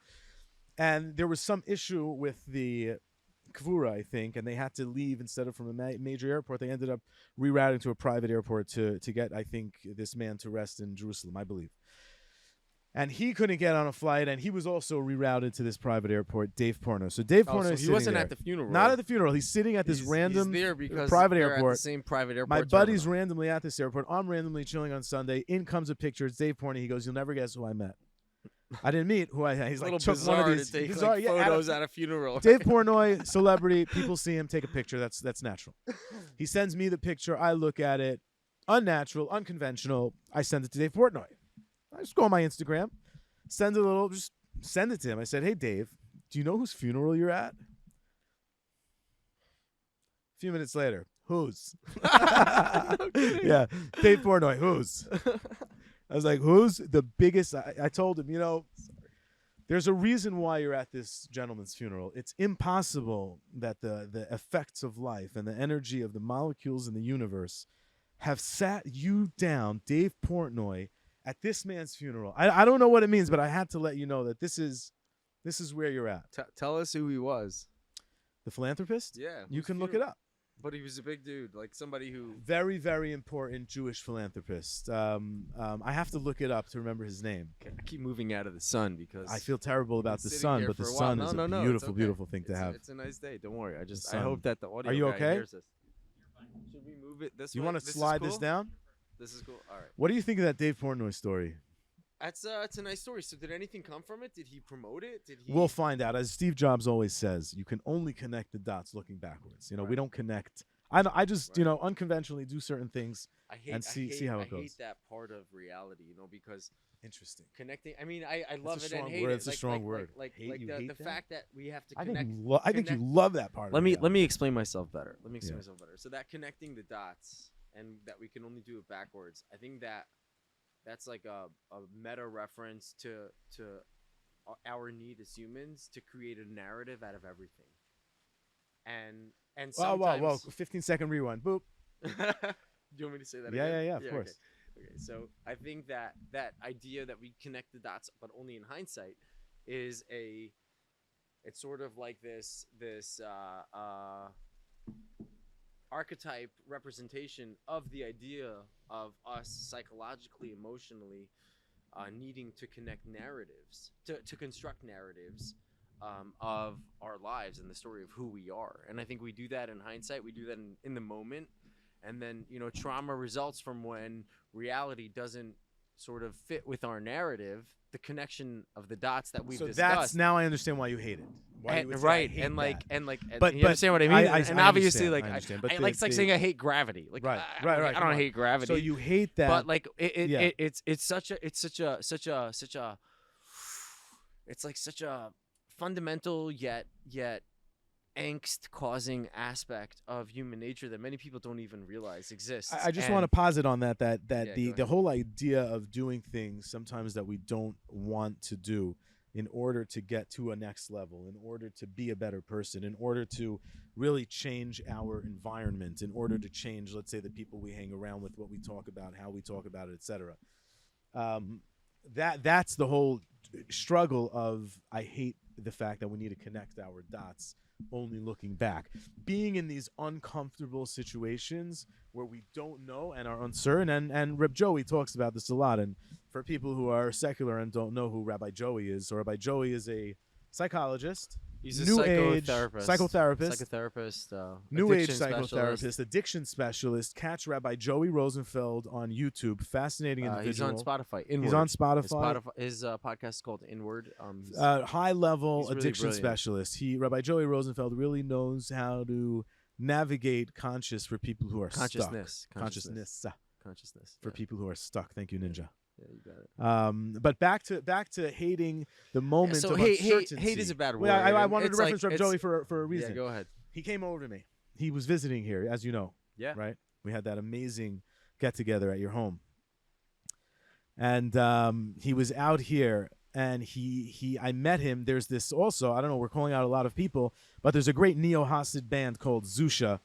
And there was some issue with the Kvura, I think, and they had to leave instead of from a major airport. They ended up rerouting to a private airport to get, I think, this man to rest in Jerusalem, I believe. And he couldn't get on a flight, and he was also rerouted to this private airport, Dave Portnoy. So Dave Portnoy is he sitting wasn't there. at the funeral. Not at the funeral. He's sitting at this random he's there because private they're airport. At the same private airport. My buddy's terminal. randomly at this airport. I'm randomly chilling on Sunday. In comes a picture. It's Dave Portnoy. He goes, "You'll never guess who I met." I didn't meet who I. He's a like little took bizarre one of these to take bizarre, like, yeah, photos at a funeral. Dave Portnoy, celebrity. People see him, take a picture. That's natural. He sends me the picture. I look at it. Unnatural, unconventional. I send it to Dave Portnoy. I just go on my Instagram, just send it to him. I said, "Hey, Dave, do you know whose funeral you're at?" A few minutes later, whose? No kidding. Yeah, Dave Portnoy, whose? I was like, who's the biggest? I told him, there's a reason why you're at this gentleman's funeral. It's impossible that the effects of life and the energy of the molecules in the universe have sat you down, Dave Portnoy, at this man's funeral. I don't know what it means, but I had to let you know that this is where you're at. Tell us who he was. The philanthropist? Yeah. You can look it up. But he was a big dude, like somebody who. Very, very important Jewish philanthropist. I have to look it up to remember his name. I keep moving out of the sun because I feel terrible about the sitting sun, here but the for a while. sun No, is no, a no, it's beautiful, okay. beautiful thing to have. It's a nice day. Don't worry. I sun. hope that the audio Are you guy okay? hears this. Should we move it this way? You want to This is slide this cool? down? This is cool. All right. What do you think of that Dave Portnoy story? It's a nice story. So did anything come from it? Did he promote it? Did he? We'll find out. As Steve Jobs always says, you can only connect the dots looking backwards. We Right. don't connect. I just Right. Unconventionally do certain things. I hate, and see how it I goes. hate that part of reality, because Interesting. connecting. I mean, I love a it and strong hate word. it. It's a strong word. Like Hate, you hate the that? fact that we have to I connect. think you connect- love that part. Let of me reality. explain myself better. Yeah. So that connecting the dots and that we can only do it backwards. I think that's like a meta reference to our need as humans to create a narrative out of everything. And sometimes. Whoa! 15-second rewind. Boop. Do you want me to say that Yeah, again? yeah, of course. Okay, so I think that idea that we connect the dots, but only in hindsight, it's sort of like this archetype representation of the idea of us psychologically, emotionally needing to connect narratives, to construct narratives of our lives and the story of who we are. And I think we do that in hindsight. We do that in the moment. And then, trauma results from when reality doesn't sort of fit with our narrative, the connection of the dots that we've discussed. That's now I understand why you hate it. Why you would say, I hate and that. But you understand what I mean? I and obviously, understand, like, I understand, but it's like saying I hate gravity. Like, Right. I come don't on. hate gravity. So you hate that, but like yeah. it's such a fundamental yet angst causing aspect of human nature that many people don't even realize exists. I just want to posit on that Yeah, the whole idea of doing things sometimes that we don't want to do in order to get to a next level, in order to be a better person, in order to really change our environment, in order to change, let's say, the people we hang around with, what we talk about, how we talk about it, etc. That's the whole struggle of, I hate the fact that we need to connect our dots only looking back. Being in these uncomfortable situations where we don't know and are uncertain, and Reb Joey talks about this a lot. And for people who are secular and don't know who Rabbi Joey is, so Rabbi Joey is a psychologist. He's a New age psychotherapist, new age addiction psychotherapist, specialist. addiction specialist. Catch Rabbi Joey Rosenfeld on YouTube. Fascinating individual. He's on Spotify. Inward. He's on Spotify. His podcast is called Inward. High level he's really addiction brilliant. specialist. Rabbi Joey Rosenfeld really knows how to navigate conscious for people who are Consciousness. stuck. Consciousness for yeah. people who are stuck. Thank you, Ninja. Yeah, you got it. But back to hating the moment so of hate uncertainty. is a bad word. Well, I and wanted to it's reference like- Reb Joey for a reason. Yeah, go ahead. He came over to me. He was visiting here, as you know. Yeah. Right? We had that amazing get-together at your home. And he was out here, and I met him. There's this also, I don't know, we're calling out a lot of people, but there's a great neo-Hasid band called Zusha.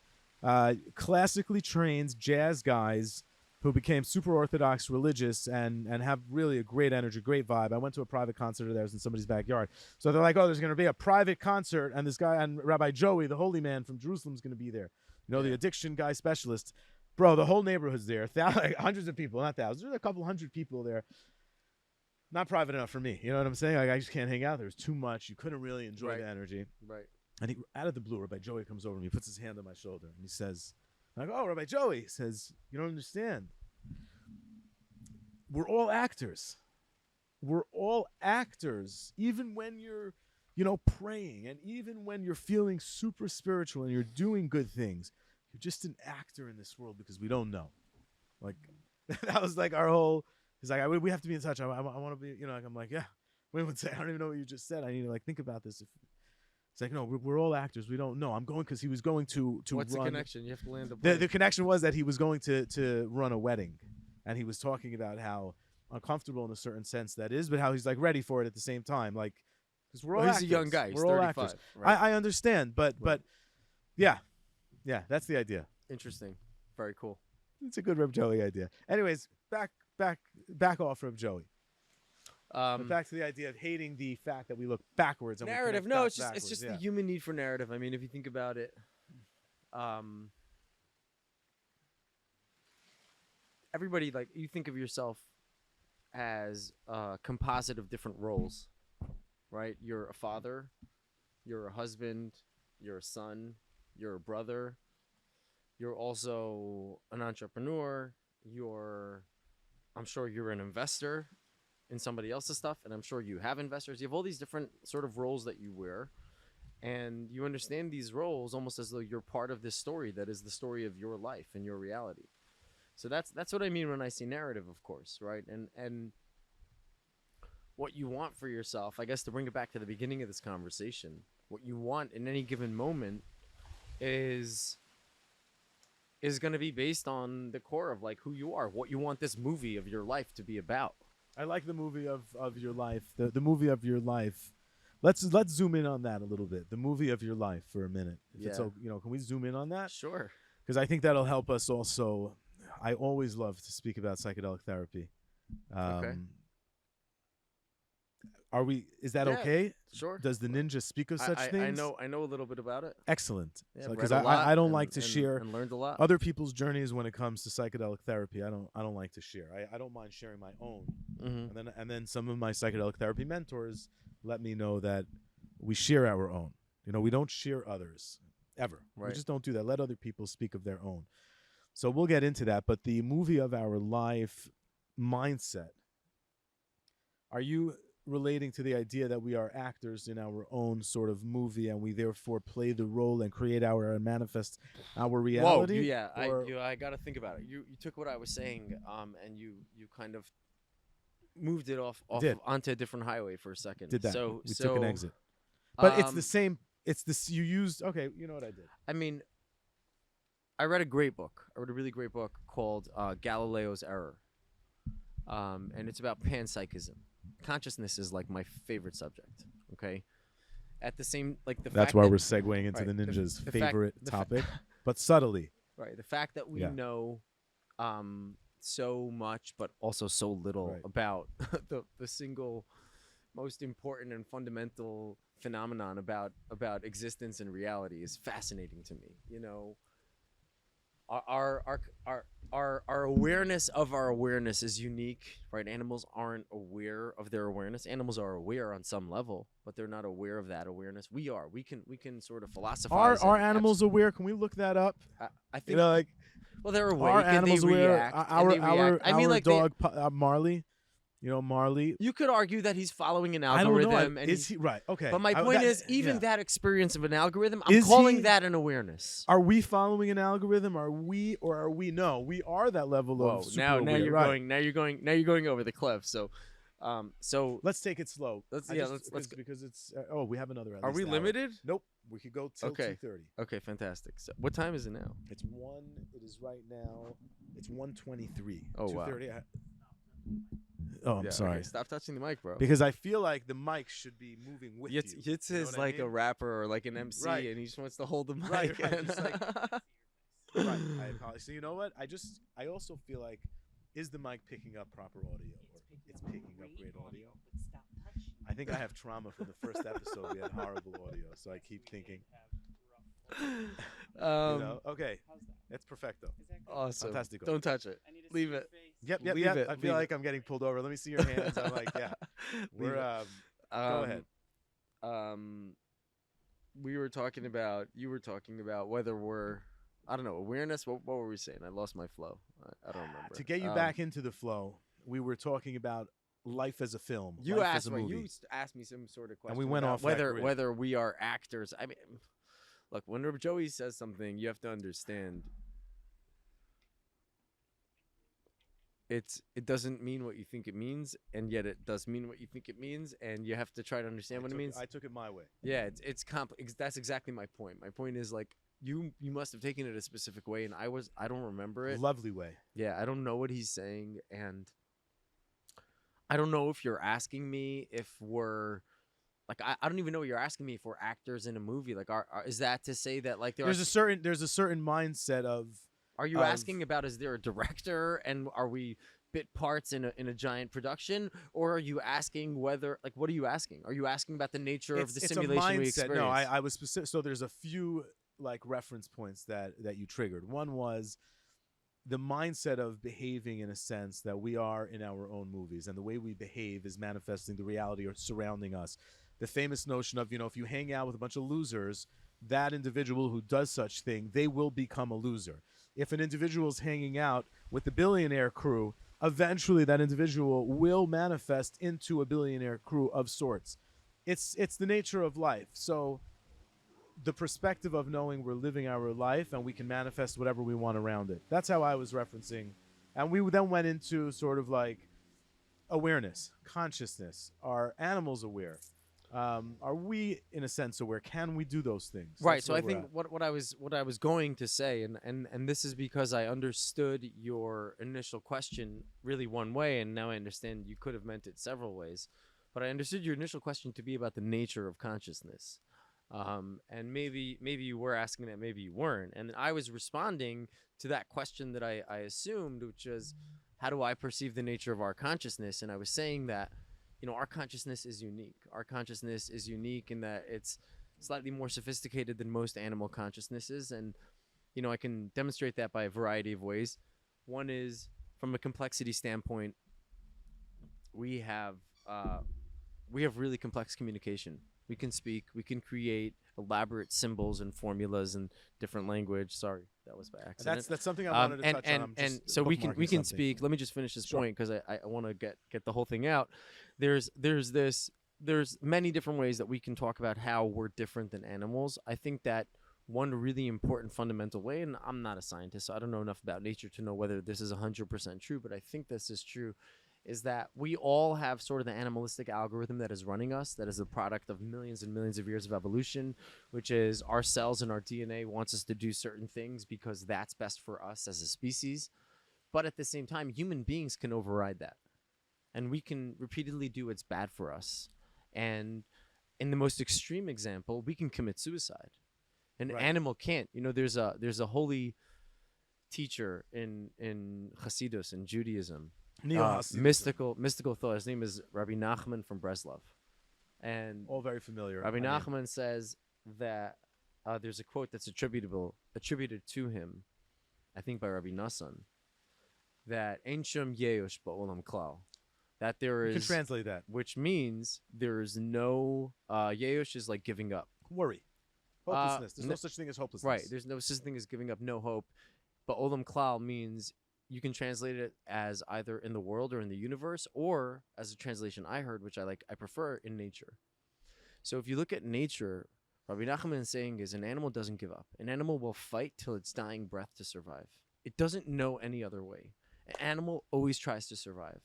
Classically trained jazz guys who became super Orthodox religious and have really a great energy, great vibe. I went to a private concert of theirs in somebody's backyard. So they're like, oh, there's going to be a private concert, and this guy, and Rabbi Joey, the holy man from Jerusalem, is going to be there. You know, the addiction guy specialist. Bro, the whole neighborhood's there. Like hundreds of people, not thousands. There's a couple hundred people there. Not private enough for me. You know what I'm saying? Like, I just can't hang out. There's too much. You couldn't really enjoy the energy. Right. And out of the blue, Rabbi Joey comes over to me, puts his hand on my shoulder, and he says, I go, oh, Rabbi Joey. He says, you don't understand. We're all actors. We're all actors. Even when you're, praying, and even when you're feeling super spiritual and you're doing good things, you're just an actor in this world because we don't know. Like, that was like our whole, he's like, we have to be in touch. I want to be, like, I'm like, yeah. Wait one second. I don't even know what you just said. I need to, think about this. It's like, no, we're all actors. We don't know. I'm going because he was going to What's run. the connection? You have to land the plane. The connection was that he was going to run a wedding. And he was talking about how uncomfortable in a certain sense that is, but how he's, ready for it at the same time. Like, because we're all actors. He's a young guy. He's we're all 35. actors. Right? I understand, but yeah, that's the idea. Interesting. Very cool. It's a good Reb Joey idea. Anyways, back off Reb Joey. But back to the idea of hating the fact that we look backwards. And narrative. We No, it's just the human need for narrative. I mean, if you think about it, everybody, you think of yourself as a composite of different roles, right? You're a father, you're a husband, you're a son, you're a brother, you're also an entrepreneur, I'm sure you're an investor in somebody else's stuff, and I'm sure you have investors. You have all these different sort of roles that you wear, and you understand these roles almost as though you're part of this story that is the story of your life and your reality. So that's what I mean when I say narrative, of course, right? And what you want for yourself, I guess, to bring it back to the beginning of this conversation, what you want in any given moment is going to be based on the core of who you are, what you want this movie of your life to be about. I like the movie of your life. The movie of your life. Let's zoom in on that a little bit. The movie of your life for a minute. If it's, can we zoom in on that? Sure. Because I think that'll help us also. I always love to speak about psychedelic therapy. Okay. Is that okay? Sure. Does the ninja speak of such things? I know a little bit about it. Excellent. Yeah, Because read a lot I don't and- like to share and learned a lot. other people's journeys when it comes to psychedelic therapy. I don't like to share. I don't mind sharing my own. Mm-hmm. And then some of my psychedelic therapy mentors let me know that we share our own. We don't share others ever. Right. We just don't do that. Let other people speak of their own. So we'll get into that. But the movie of our life mindset. Are you relating to the idea that we are actors in our own sort of movie, and we therefore play the role and create and manifest our reality? Whoa, yeah, Or- I got to think about it. You took what I was saying, and you kind of moved it off Did. onto a different highway for a second. Did that? So we took an exit. But it's the same. It's this. You used. Okay, you know what I did. I mean, I read a great book. I read a really great book called Galileo's Error, and it's about panpsychism. Consciousness is like my favorite subject. Okay, at the same like the. That's fact why that, we're segueing into right, the ninja's the favorite fact, topic, but subtly. Right, the fact that we Yeah. know so much, but also so little Right. about the single most important and fundamental phenomenon about existence and reality is fascinating to me. You know, our awareness of our awareness is unique, right? Animals aren't aware of their awareness. Animals are aware on some level, but they're not aware of that awareness. We are. We can sort of philosophize. Are animals aware? Can we look that up? I think. You know, like, Well, they're awake. are And animals they aware? react, Our and they react. I mean, like dog Marley. You know, Marley. You could argue that he's following an I don't algorithm. know. And Is he right? Okay. But my point is, even that experience of an algorithm, I'm Is calling he- that an awareness. Are we following an algorithm? Are we, or are we? No, we are that level Whoa! of super Now aware, you're right. going. Now you're going over the cliff. So, Let's take it slow. Let's because it's. We have another. At Are least we hour. limited? Nope. We could go till Okay. 2:30. Okay, fantastic. So, what time is it now? It's one. It is right now. It's 1:23. Oh, wow. 2:30. I'm Yeah, sorry. okay, stop touching the mic, bro. Because I feel like the mic should be moving with you. Yitz You know is what I like a mean? rapper or like an MC, Right. and he just wants to hold the mic. Right, right, just like- Right. Right. I apologize. So you know what? I also feel like, is the mic picking up proper audio? It's picking up great audio. I think I have trauma from the first episode. We had horrible audio, so I keep thinking. Okay, that's perfecto. Awesome. Fantastico. Don't touch it. Leave it. Yep. Leave it, I leave feel it. like I'm getting pulled over. Let me see your hands. I'm like, yeah. Leave We're it. go ahead. We were talking about. You were talking about whether we're. I don't know, awareness. What were we saying? I lost my flow. I don't remember. To get you back into the flow, we were talking about life as a film. You life asked as a me. movie. You asked me some sort of question. And we went about off that grid. whether we are actors. I mean, look, whenever Joey says something, you have to understand. It doesn't mean what you think it means, and yet it does mean what you think it means, and you have to try to understand what it means. I took it my way. Yeah, it's complex. That's exactly my point. My point is like you must have taken it a specific way, and I don't remember it. Lovely way. Yeah, I don't know what he's saying, and I don't know if you're asking me if we're like I don't even know what you're asking me if we're actors in a movie. Like, is that to say that like There's a certain mindset of. Are you asking about is there a director and are we bit parts in a giant production, or are you asking whether like what are you asking? Are you asking about the nature of the simulation we experience? No, I was specific. So there's a few like reference points that you triggered. One was the mindset of behaving in a sense that we are in our own movies, and the way we behave is manifesting the reality or surrounding us. The famous notion of, if you hang out with a bunch of losers, that individual who does such thing, they will become a loser. If an individual is hanging out with the billionaire crew, eventually that individual will manifest into a billionaire crew of sorts. It's the nature of life. So the perspective of knowing we're living our life and we can manifest whatever we want around it. That's how I was referencing. And we then went into sort of like awareness, consciousness. Are animals aware? Are we, in a sense, aware? Can we do those things? Right. That's So where I we're think at. what I was going to say, and this is because I understood your initial question really one way, and now I understand you could have meant it several ways. But I understood your initial question to be about the nature of consciousness, and maybe you were asking that, maybe you weren't, and I was responding to that question that I assumed, which was, how do I perceive the nature of our consciousness? And I was saying that, our consciousness is unique. Our consciousness is unique in that it's slightly more sophisticated than most animal consciousnesses. And, I can demonstrate that by a variety of ways. One is, from a complexity standpoint, we have really complex communication. We can speak, we can create elaborate symbols and formulas and different language. Sorry, that was by accident. That's something I wanted to touch on. I'm And just so we can bookmarking something. speak. Let me just finish this Sure. point because I want to get the whole thing out. There's many different ways that we can talk about how we're different than animals. I think that one really important fundamental way, and I'm not a scientist, so I don't know enough about nature to know whether this is 100% true, but I think this is true, is that we all have sort of the animalistic algorithm that is running us, that is a product of millions and millions of years of evolution, which is our cells and our DNA wants us to do certain things because that's best for us as a species. But at the same time, human beings can override that. And we can repeatedly do what's bad for us. And in the most extreme example, we can commit suicide. An animal can't. You know, there's a holy teacher in Hasidus, in Judaism, mystical thought. His name is Rabbi Nachman from Breslov, and all very familiar. Rabbi Nachman says that there's a quote that's attributed to him, I think by Rabbi Nassan, that Ein Shom Yeosh Ba'olam Klal, that there is. You can translate that, which means there is no Yeosh is like giving up, worry, hopelessness. There's no such thing as hopelessness. Right. There's no such thing as giving up, no hope. But Olam Klal means you can translate it as either in the world or in the universe, or as a translation I heard, which I prefer, in nature. So if you look at nature, Rabbi Nachman is saying is an animal doesn't give up. An animal will fight till its dying breath to survive. It doesn't know any other way. An animal always tries to survive.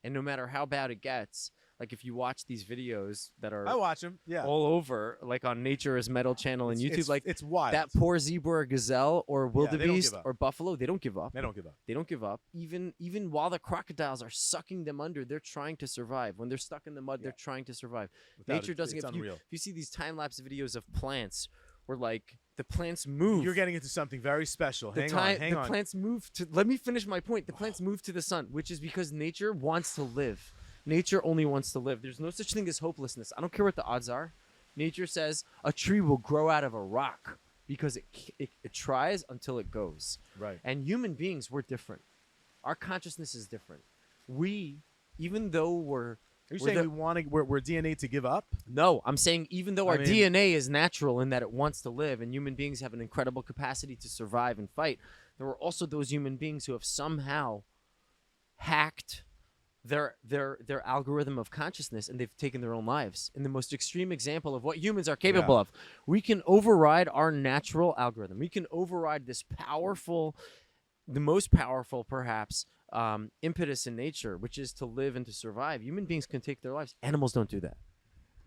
And no matter how bad it gets, like if you watch these videos that are I watch them, yeah, all over, like on Nature is Metal channel and YouTube, it's wild. That poor zebra or gazelle or wildebeest or buffalo, they don't give up. They don't give up. They don't give up. Even while the crocodiles are sucking them under, they're trying to survive. When they're stuck in the mud, they're trying to survive. Nature doesn't give up. If you see these time-lapse videos of plants where like the plants move. You're getting into something very special. Hang on. The plants move to, let me finish my point. The plants move to the sun, which is because nature wants to live. Nature only wants to live. There's no such thing as hopelessness. I don't care what the odds are. Nature says a tree will grow out of a rock because it tries until it goes. Right. And human beings, we're different. Our consciousness is different. We, even though we're... Are you saying we're DNA to give up? No, I'm saying even though our DNA is natural in that it wants to live and human beings have an incredible capacity to survive and fight, there are also those human beings who have somehow hacked their algorithm of consciousness and they've taken their own lives. In the most extreme example of what humans are capable of, we can override our natural algorithm. We can override this powerful, the most powerful perhaps, impetus in nature, which is to live and to survive. Human beings can take their lives. Animals don't do that.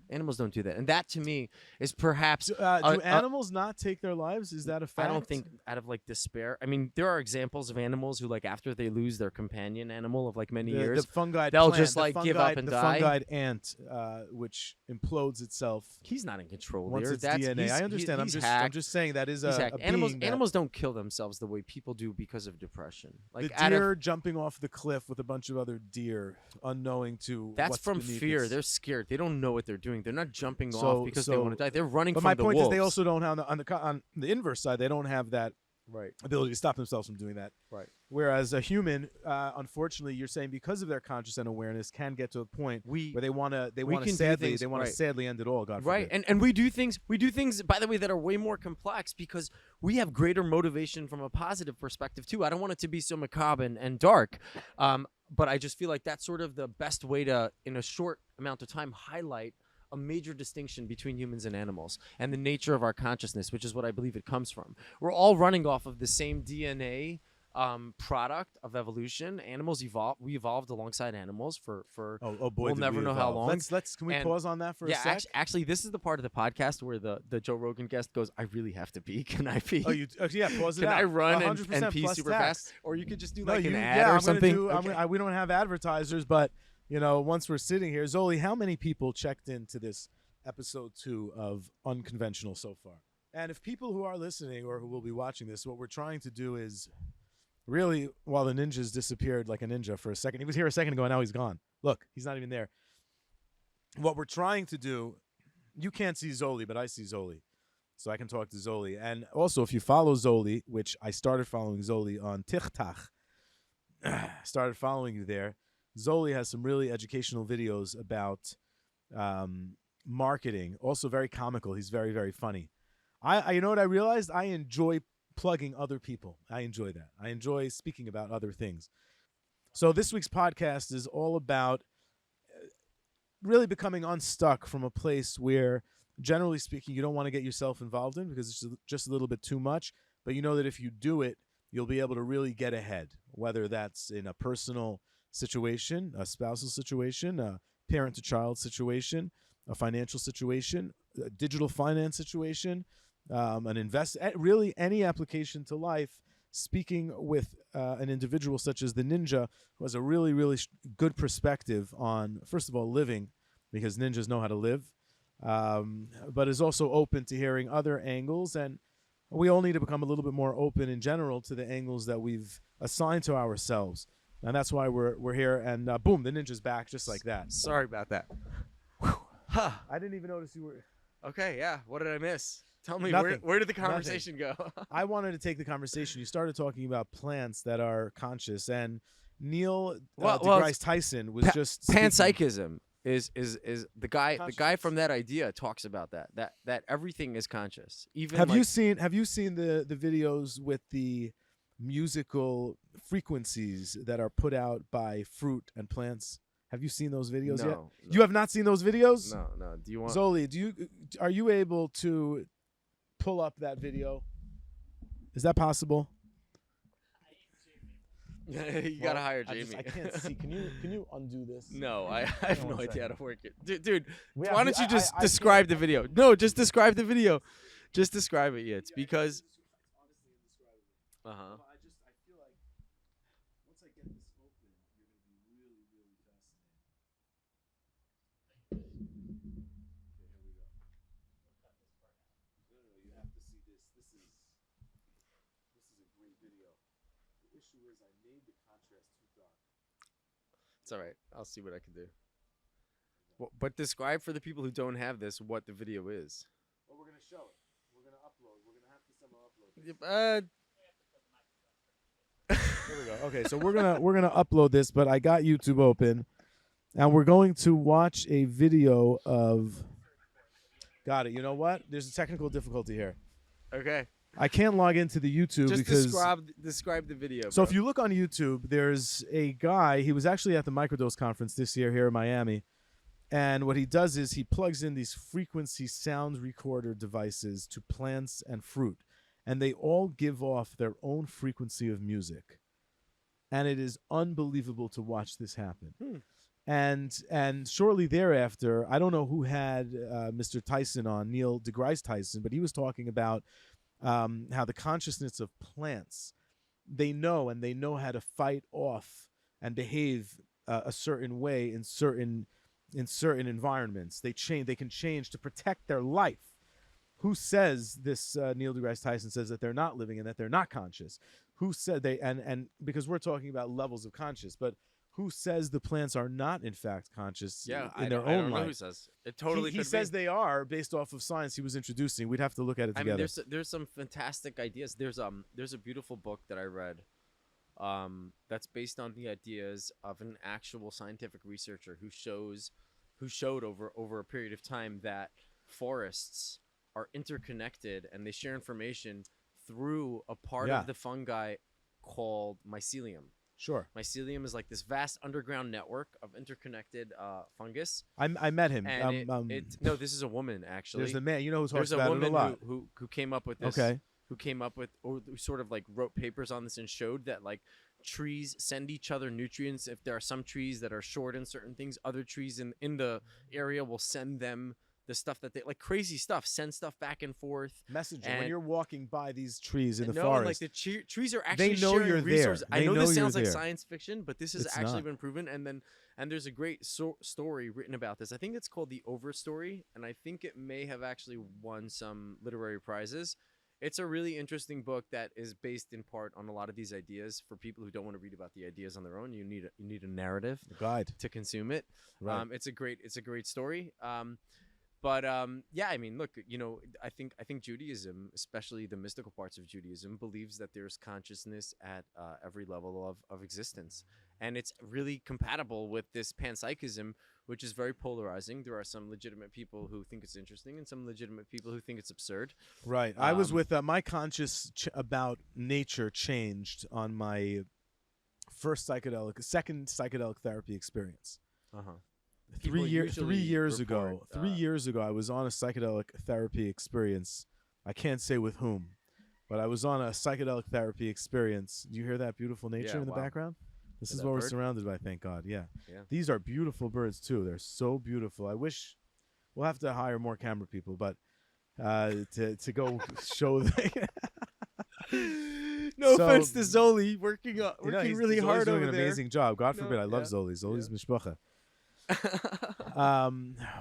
Animals don't do that. And that to me is perhaps... Do animals not take their lives? Is that a fact? I don't think out of like despair. I mean, there are examples of animals who like after they lose their companion animal of like many years, the fungi they'll plant, just like give up and die. The fungi ant, which implodes itself. He's not in control once there. it's DNA. I understand. I'm just saying that is a animals don't kill themselves the way people do because of depression. Like the deer jumping off the cliff with a bunch of other deer, unknowing to that's what's from beneath fear. its... They're scared. They don't know what they're doing. They're not jumping off because they want to die. They're running from the wolves. But my point is, they also don't have on the inverse side. They don't have that ability to stop themselves from doing that. Right. Whereas a human, unfortunately, you're saying because of their conscious and awareness, can get to a point where they want to sadly end it all. God forbid. Right. And we do things. By the way, that are way more complex because we have greater motivation from a positive perspective too. I don't want it to be so macabre and dark. But I just feel like that's sort of the best way to, in a short amount of time, highlight a major distinction between humans and animals and the nature of our consciousness, which is what I believe it comes from. We're all running off of the same DNA product of evolution. Animals evolved. We evolved alongside animals for we'll never know how long. Can we pause on that for a sec? Actually, this is the part of the podcast where the Joe Rogan guest goes, I really have to pee. Can I pee? Pause it Can out. I run and pee super fast? Or you could just do an ad or something. We don't have advertisers, but once we're sitting here, Zoli, how many people checked into this episode 2 of Unconventional so far? And if people who are listening or who will be watching this, what we're trying to do is really, while the ninja's disappeared like a ninja for a second, he was here a second ago and now he's gone. Look, he's not even there. What we're trying to do, you can't see Zoli, but I see Zoli. So I can talk to Zoli. And also, if you follow Zoli, which I started following Zoli on Tik Tok, started following you there, Zoli has some really educational videos about marketing, also very comical. He's very, very funny. I you know what I realized? I enjoy plugging other people. I enjoy that. I enjoy speaking about other things. So this week's podcast is all about really becoming unstuck from a place where, generally speaking, you don't want to get yourself involved in because it's just a little bit too much. But you know that if you do it, you'll be able to really get ahead, whether that's in a personal situation, a spousal situation, a parent-to-child situation, a financial situation, a digital finance situation, really any application to life. Speaking with an individual such as the Ninja, who has a really, really good perspective on, first of all, living, because ninjas know how to live, but is also open to hearing other angles. And we all need to become a little bit more open in general to the angles that we've assigned to ourselves. And that's why we're here. And boom, the Ninja's back just like that. Sorry about that. Huh. I didn't even notice you were... Okay, yeah. What did I miss? Tell me, Nothing. where did the conversation go? I wanted to take the conversation. You started talking about plants that are conscious, and Neil deGrasse Tyson was just panpsychism is the guy from that idea talks about that everything is conscious. Even have you seen the videos with the musical frequencies that are put out by fruit and plants? Have you seen those videos yet? No. You have not seen those videos? No. Do you want Zoli, are you able to pull up that video? Is that possible? You gotta hire Jamie. I can't see. Can you undo this? No, I have no idea how to work it. Dude, Yeah, why don't you just describe the video? No, just describe the video. Just describe it, Yitz, because I feel like once I get this open, you're gonna be really, really fascinated. Okay, here we go. No, you have to see this. This is a great video. The issue is I made the contrast too dark. it's all right. I'll see what I can do. But describe for the people who don't have this what the video is. Well, we're gonna show it. We're gonna upload. We're gonna have to somehow upload this. There we go. Okay, so we're gonna upload this, but I got YouTube open, and we're going to watch a video of. Got it. You know what? There's a technical difficulty here. Okay. I can't log into the YouTube Just because describe the video. So bro. if you look on YouTube, there's a guy. He was actually at the Microdose conference this year here in Miami, and what he does is he plugs in these frequency sound recorder devices to plants and fruit, and they all give off their own frequency of music. And it is unbelievable to watch this happen. And shortly thereafter, I don't know who had Mr. Tyson on, Neil deGrasse Tyson, but he was talking about how the consciousness of plants, they know how to fight off and behave a certain way in certain environments. They can change to protect their life. Who says this? Neil deGrasse Tyson says that they're not living and that they're not conscious. Who said they? And because we're talking about levels of conscious, but who says the plants are not in fact conscious in their own life? I don't know who says. It totally. He says they are based off of science he was introducing. We'd have to look at it together. I mean, there's some fantastic ideas. There's a beautiful book that I read, that's based on the ideas of an actual scientific researcher who showed over a period of time that forests are interconnected and they share information through a part of the fungi called mycelium. Sure. Mycelium is like this vast underground network of interconnected fungus. I met him. And no, this is a woman actually. There's a man. You know who talks There's about a woman it a lot. who came up with this. Okay. Who came up with or who sort of like wrote papers on this and showed that like trees send each other nutrients. If there are some trees that are short in certain things, other trees in the area will send them the stuff that they like, crazy stuff, send stuff back and forth. Messaging. When you're walking by these trees in the forest, forest, like the trees are actually they know sharing you're resources. there. I know this sounds like there. science fiction, but this has It's actually not. been proven. And there's a great story written about this. I think it's called The Over Story, and I think it may have actually won some literary prizes. It's a really interesting book that is based in part on a lot of these ideas. For people who don't want to read about the ideas on their own, you need a narrative, a guide to consume it. Right. It's a great story. But yeah, I mean, look, I think Judaism, especially the mystical parts of Judaism, believes that there's consciousness at every level of existence. And it's really compatible with this panpsychism, which is very polarizing. There are some legitimate people who think it's interesting and some legitimate people who think it's absurd. Right. I was with my conscious about nature changed on my second psychedelic therapy experience. Uh-huh. 3 years ago, I was on a psychedelic therapy experience. I can't say with whom, but I was on a psychedelic therapy experience. Do you hear that beautiful nature in the background? This to is that what we're bird. surrounded by, thank God. Yeah. Yeah. These are beautiful birds, too. They're so beautiful. I wish we'll have to hire more camera people, but to go show the No So, offense to Zoli, working he's really Zoli's hard doing over an there. amazing job. God No, forbid. I love yeah, Zoli. Zoli's mishpacha. yeah.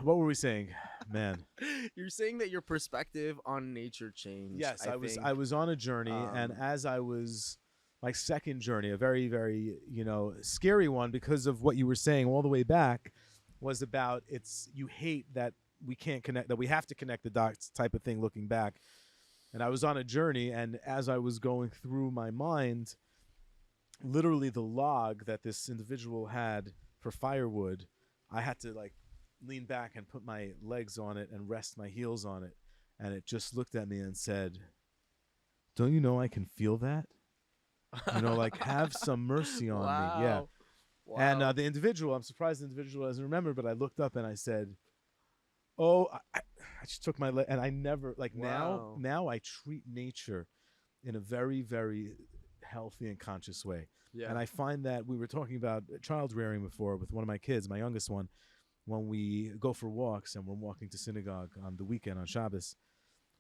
What were we saying? Man. You're saying that your perspective on nature changed. Yes, I think. was on a journey, and Um, as I was my second journey, a very, very, scary one because of what you were saying all the way back was about you hate that we can't connect, that we have to connect the dots type of thing looking back. And I was on a journey, and as I was going through my mind, literally the log that this individual had for firewood, I had to like lean back and put my legs on it and rest my heels on it. And it just looked at me and said, "Don't you know I can feel that? Like have some mercy on me." Yeah. Wow. And the individual, I'm surprised the individual doesn't remember, but I looked up and I said, "Oh, I just took my leg," and I never Wow. now I treat nature in a very, very healthy and conscious way. Yeah. And I find that we were talking about child rearing before with one of my kids, my youngest one, when we go for walks and we're walking to synagogue on the weekend on Shabbos.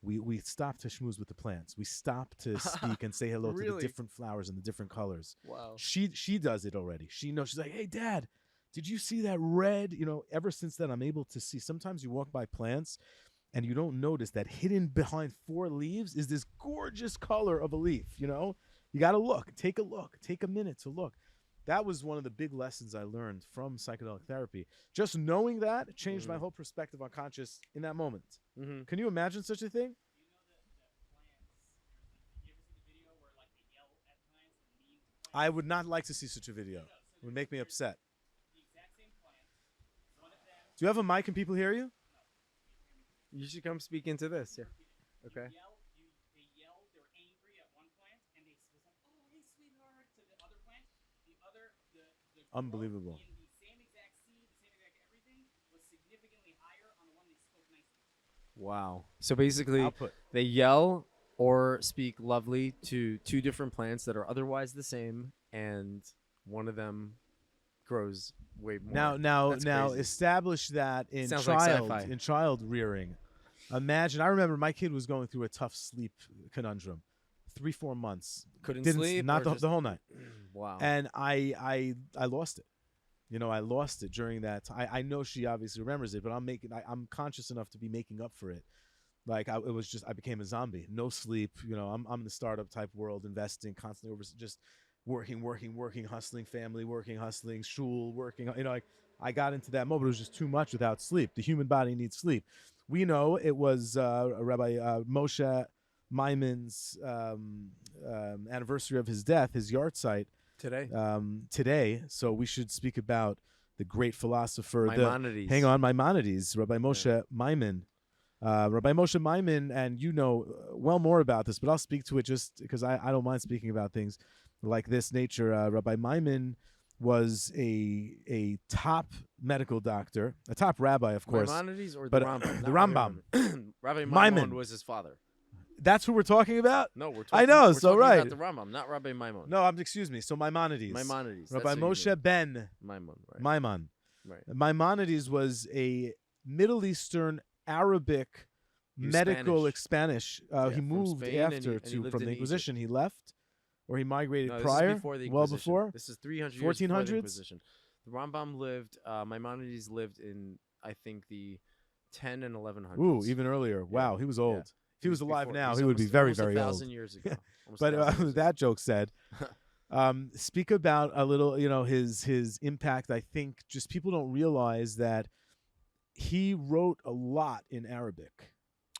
We stop to schmooze with the plants. We stop to speak and say hello to the Really? different flowers and the different colors. Wow. She does it already. She knows. She's like, "Hey, Dad, did you see that red?" Ever since then, I'm able to see. Sometimes you walk by plants and you don't notice that hidden behind 4 leaves is this gorgeous color of a leaf. You got to look. Take a look. Take a minute to look. That was one of the big lessons I learned from psychedelic therapy. Just knowing that changed my whole perspective on conscious in that moment. Mm-hmm. Can you imagine such a thing? I would not like to see such a video. It would make me upset. Do you have a mic and people hear you? You should come speak into this. Yeah. Okay. They yell, they're angry at one plant, and they was like, "Oh, hey, sweetheart," to the other plant. The Unbelievable. in the same exact seed, the same exact everything, was significantly higher on the one they spoke nicely. Wow. So basically, Output. they yell or speak lovely to 2 different plants that are otherwise the same, and one of them grows way more. Now, That's crazy. establish that in Sounds like sci-fi. child rearing. Imagine. I remember my kid was going through a tough sleep conundrum, 3-4 months. Couldn't Didn't sleep. not or the, just- the whole night, Wow. and I lost it. I lost it during that. I know she obviously remembers it, but I'm conscious enough to be making up for it. Like I became a zombie. No sleep. I'm in the startup type world, investing constantly over just working, hustling, family, working, hustling, shul, working. I got into that mode, but it was just too much without sleep. The human body needs sleep. We know it was Rabbi Moshe Maimon's anniversary of his death, his yahrzeit today. So we should speak about the great philosopher, Maimonides. Maimonides, Rabbi Moshe Maimon. Rabbi Moshe Maimon, and well more about this, but I'll speak to it just because I don't mind speaking about things like this nature. Rabbi Maimon was a top medical doctor, a top rabbi, of course. Maimonides or but, the Rambam? the Not Rambam. Rabbi Maimon. Maimon was his father. That's who we're talking about? No, we're I talking. know, we're so talking right. about the Rambam, not Rabbi Maimon. No, excuse me. So Maimonides. Maimonides. Rabbi that's what you Moshe mean. ben Maimon. Right. Maimon. Right. Maimonides was a Middle Eastern Arabic He was medical Spanish. Spanish. Yeah, he from moved Spain, and he after lived from in the Inquisition. Egypt. He left, or he migrated No, prior. this is before the well Inquisition. before. This is 300 years before the 1400s? Inquisition. The Rambam lived. Maimonides lived in, I think, the 10 and 1100s. Ooh, even earlier. Wow, he was old. Yeah. If he was alive before- now, he's he would be almost- very, almost very 1,000 old. years ago. Almost But 1,000 years ago. that joke said, speak about a little, his impact. I think just people don't realize that he wrote a lot in Arabic.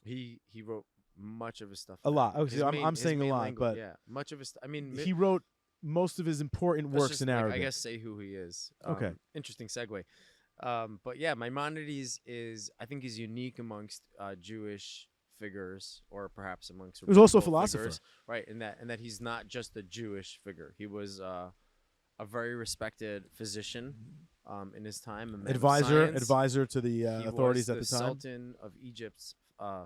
He wrote much of his stuff. A lot. Okay, His I'm his saying a main lot, language, but yeah, much of his. I mean, he wrote most of his important let's works just, in like, Arabic. I guess say who he is. Okay. Interesting segue. But yeah, Maimonides is, I think, he's unique amongst Jewish figures, or perhaps amongst. He was also a rabbinical philosopher. figures, right? In that he's not just a Jewish figure. He was a very respected physician in his time, a man of science. advisor to the He authorities was at the time. Sultan of Egypt's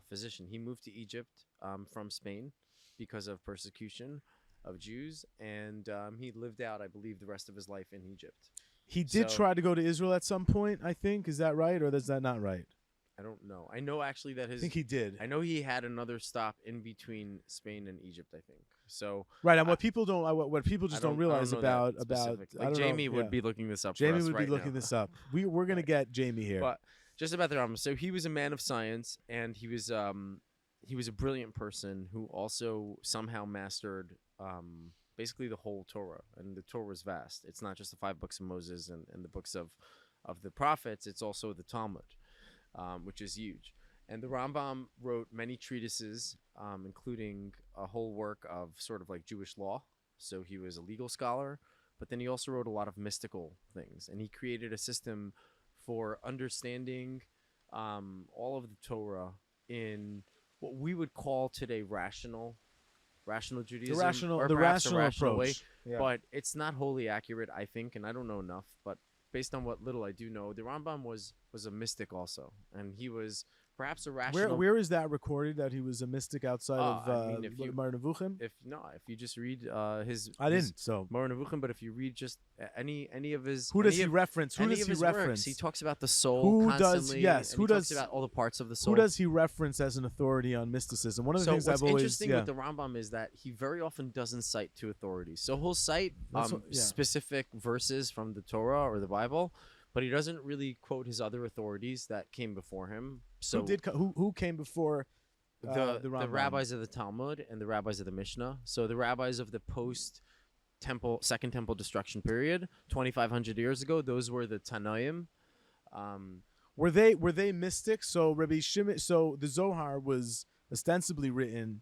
physician. He moved to Egypt from Spain because of persecution, of Jews, and he lived out, I believe, the rest of his life in Egypt. He did So- try to go to Israel at some point, I think. Is that right, or is that not right? I don't know. I know actually that I his. think he did. I know he had another stop in between Spain and Egypt, I think. So Right, and what people don't, what people I just don't don't realize know that about specific. I Like don't Jamie know, would yeah. be looking this up. Jamie for us would right be looking now. this up. We're gonna Right. get Jamie here. But just about the Rambam. So he was a man of science, and he was a brilliant person who also somehow mastered basically the whole Torah, and the Torah is vast. It's not just the 5 books of Moses and the books of the prophets. It's also the Talmud, which is huge. And the Rambam wrote many treatises, including a whole work of sort of like Jewish law. So he was a legal scholar, but then he also wrote a lot of mystical things, and he created a system for understanding all of the Torah in what we would call today rational Judaism, or the perhaps rational a rational way. approach. Yeah. But it's not wholly accurate, I think, and I don't know enough. But based on what little I do know, the Rambam was a mystic also, and he was perhaps a rational. Where is that recorded that he was a mystic outside of I mean, if you- Mar Nevuchim? If you just read his, I his didn't. So Moreh Nevuchim, but if you read just any of his, who does any he of- reference? Who any does of he his reference? works, he talks about the soul Who does- constantly. yes, and who he talks does- about all the parts of the soul. Who does he reference as an authority on mysticism? One of the So things what's I've always interesting with the Rambam is that he very often doesn't cite two authorities. So he'll cite That's what- yeah. specific verses from the Torah or the Bible, but he doesn't really quote his other authorities that came before him. So who came before the Rambam? rabbis of the Talmud and the rabbis of the Mishnah. So the rabbis of the Second Temple destruction period, 2,500 years ago, those were the Tanaim. Were they mystics? So Rabbi Shimon. So the Zohar was ostensibly written.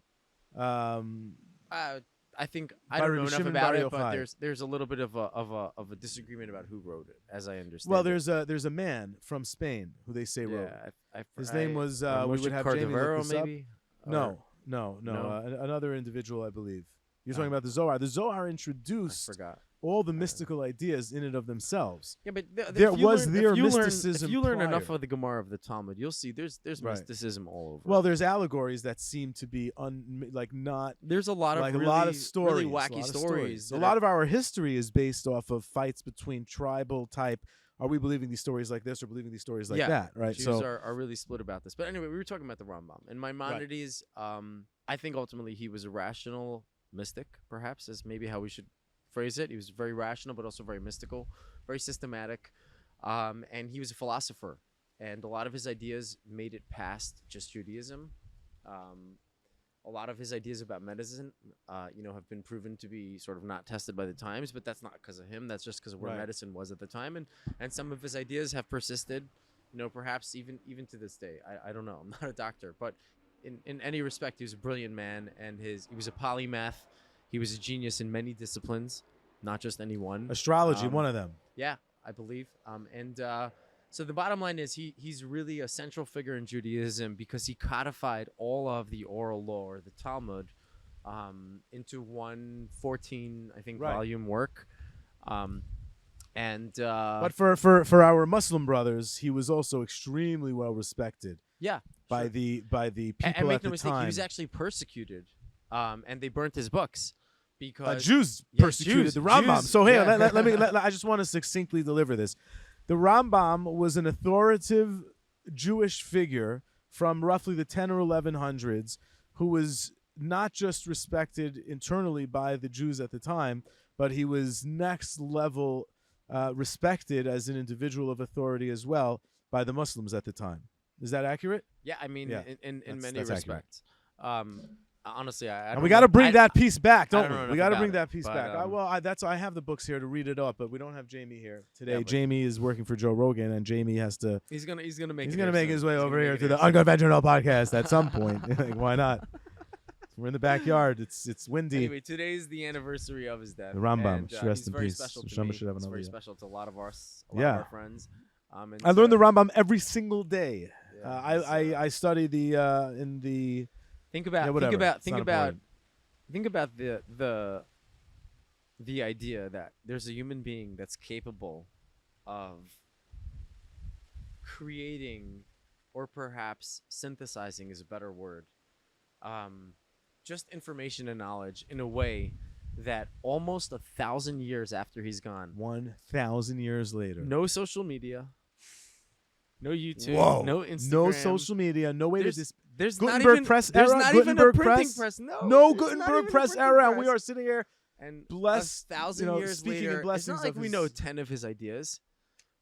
I think By I don't know Rabbi enough Shimon about Bar it, but Yochai. there's a little bit of a disagreement about who wrote it, as I understand. Well, it. there's a man from Spain who they say wrote. Yeah, His name was. We Moshe would have Jamie look Cordovero, this up. maybe. No, No? another individual, I believe. You're talking Oh. about the Zohar. The Zohar I introduced forgot. all the mystical ideas in and of themselves. Yeah, but There was their if mysticism you learn prior. enough of the Gemara of the Talmud, you'll see there's Right. mysticism all over. Well, there's allegories that seem to be not there's a lot of like really, a lot of stories, really wacky stories. A lot of our history is based off of fights between tribal type. Are we believing these stories like this or believing these stories like that? Right. Jews So are really split about this. But anyway, we were talking about the Rambam. And Maimonides, I think ultimately he was a rational mystic, perhaps, is maybe how we should phrase it. He was very rational, but also very mystical, very systematic. And he was a philosopher. And a lot of his ideas made it past just Judaism. A lot of his ideas about medicine, have been proven to be sort of not tested by the times, but that's not because of him. That's just because of where Right. medicine was at the time. And some of his ideas have persisted, perhaps even to this day. I don't know. I'm not a doctor, but in any respect, he was a brilliant man, and he was a polymath. He was a genius in many disciplines, not just any one. astrology, one of them. Yeah, I believe. So the bottom line is he's really a central figure in Judaism because he codified all of the oral law or the Talmud into one 14, I think, Right. volume work. But for our Muslim brothers, he was also extremely well respected yeah, by sure. the people and make at no the mistake, time. he was actually persecuted, and they burnt his books because Jews Yeah, persecuted Jews, the Rambam. Jews, So here, yeah. let me. I just want to succinctly deliver this. The Rambam was an authoritative Jewish figure from roughly the 10 or 1100s who was not just respected internally by the Jews at the time, but he was next level respected as an individual of authority as well by the Muslims at the time. Is that accurate? Yeah, I mean, Yeah, in many that's accurate. respects. Honestly, I And don't we got to know- bring I- that piece back, I don't don't know we? enough We got to about bring it, that piece but, back. I have the books here to read it up, but we don't have Jamie here today. Yeah, but- Jamie is working for Joe Rogan, and Jamie has to. He's gonna make He's it gonna here make soon. his way He's over gonna here make to it the soon. Unconventional podcast at some point. Like, why not? We're in the backyard. It's windy. Anyway, today's the anniversary of his death. The Rambam, and, should rest he's in very peace. special to Shama me. should have He's another very year. special to a lot of our Yeah. our friends. And I learned the so- Rambam every single day. Yeah, he's, I study the in the. Think about Yeah, whatever. It's think not about important. think about the idea that there's a human being that's capable of creating, or perhaps synthesizing is a better word, just information and knowledge in a way that almost 1,000 years after he's gone, 1,000 years later. no social media, no YouTube, Whoa. no Instagram, No social media. No way to there's not Gutenberg even press there's era. not Gutenberg even a printing press. press. No, No there's not Gutenberg even a press printing era, and we press. are sitting here And blessed, 1,000 years speaking later, in blessings it's not like of we his- know 10 of his ideas.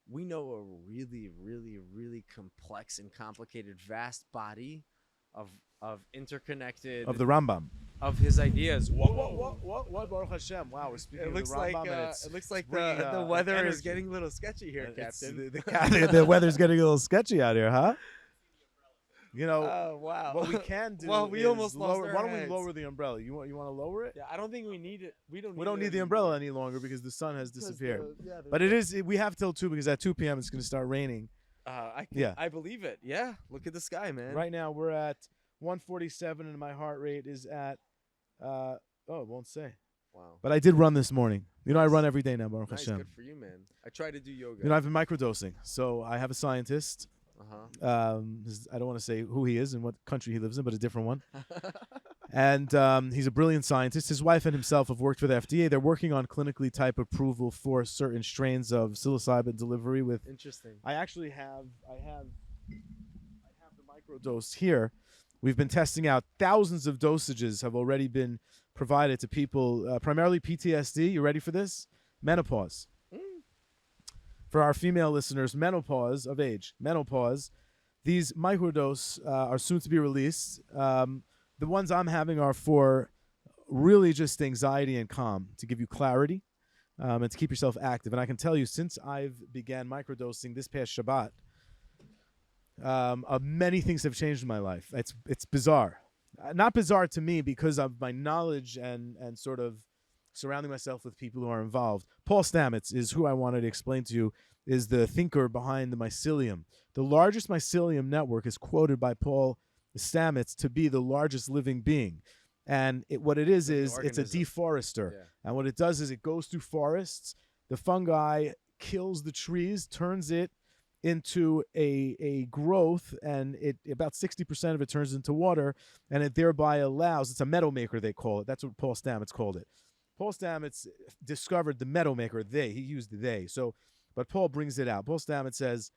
We know a really, really, really complex and complicated, vast body of interconnected of the Rambam. of his ideas. What? Baruch Hashem. Wow, we're speaking It of looks the like Rambam, and it's the bringing, weather is energy. getting a little sketchy here, It's- Captain. the weather's getting a little sketchy out here, huh? You know, Oh wow! what we can do Well, we is almost lost lower. our Why don't heads. we lower the umbrella? You want to lower it? Yeah, I don't think we need it. We don't Need the umbrella any longer because the sun has because disappeared. the- But it is. We have till 2 because at 2 p.m. it's going to start raining. Yeah. I believe it. Yeah, look at the sky, man. Right now we're at 147 and my heart rate is at. It won't say. Wow. But I did run this morning. You know, I Nice. run every day now, Baruch Nice, Hashem. good for you, man. I try to do yoga. You know, I've been microdosing. So I have a scientist. Uh I don't want to say who he is and what country he lives in, but a different one. huh. And he's a brilliant scientist. His wife and himself have worked for the FDA. They're working on clinically type approval for certain strains of psilocybin delivery with. Interesting. I actually have the microdose here. We've been testing out thousands of dosages have already been provided to people, primarily PTSD. You ready for this? Menopause. For our female listeners, menopause of age, menopause. These microdose are soon to be released. The ones I'm having are for really just anxiety and calm, to give you clarity and to keep yourself active. And I can tell you, since I've began microdosing this past Shabbat, many things have changed in my life. It's bizarre. Not bizarre to me because of my knowledge and sort of surrounding myself with people who are involved. Paul Stamets is who I wanted to explain to you, is the thinker behind the mycelium. The largest mycelium network is quoted by Paul Stamets to be the largest living being. And what it is it's a organism. deforester. Yeah. And what it does is it goes through forests. The fungi kills the trees, turns it into a growth, and about 60% of it turns into water, and it thereby allows, it's a meadow maker, they call it. That's what Paul Stamets called it. Paul Stamets discovered the meadow maker, he used the they. So, but Paul brings it out. Paul Stamets says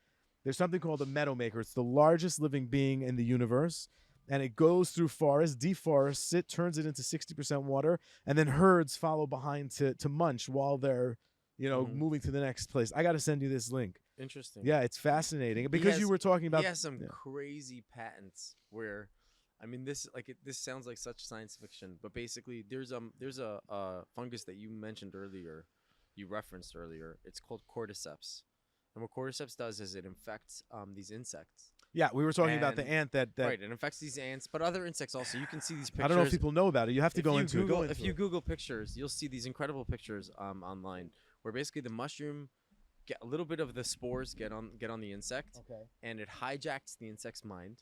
there's something called a meadow maker. It's the largest living being in the universe, and it goes through forests, deforests it, turns it into 60% water, and then herds follow behind to munch while they're, moving to the next place. I got to send you this link. Interesting. Yeah, it's fascinating because you were talking about. He has some yeah. crazy patents where, I mean, this sounds like such science fiction, but basically there's a fungus that you mentioned earlier, you referenced earlier. It's called cordyceps, and what cordyceps does is it infects these insects. Yeah, we were talking about the And- ant that. Right, it infects these ants, but other insects also. You can see these pictures. I don't know if people know about it. You have to If go you into it. Google, Go into if you it. Google pictures, you'll see these incredible pictures online where basically the mushroom get a little bit of the spores get on the insect, Okay. and it hijacks the insect's mind,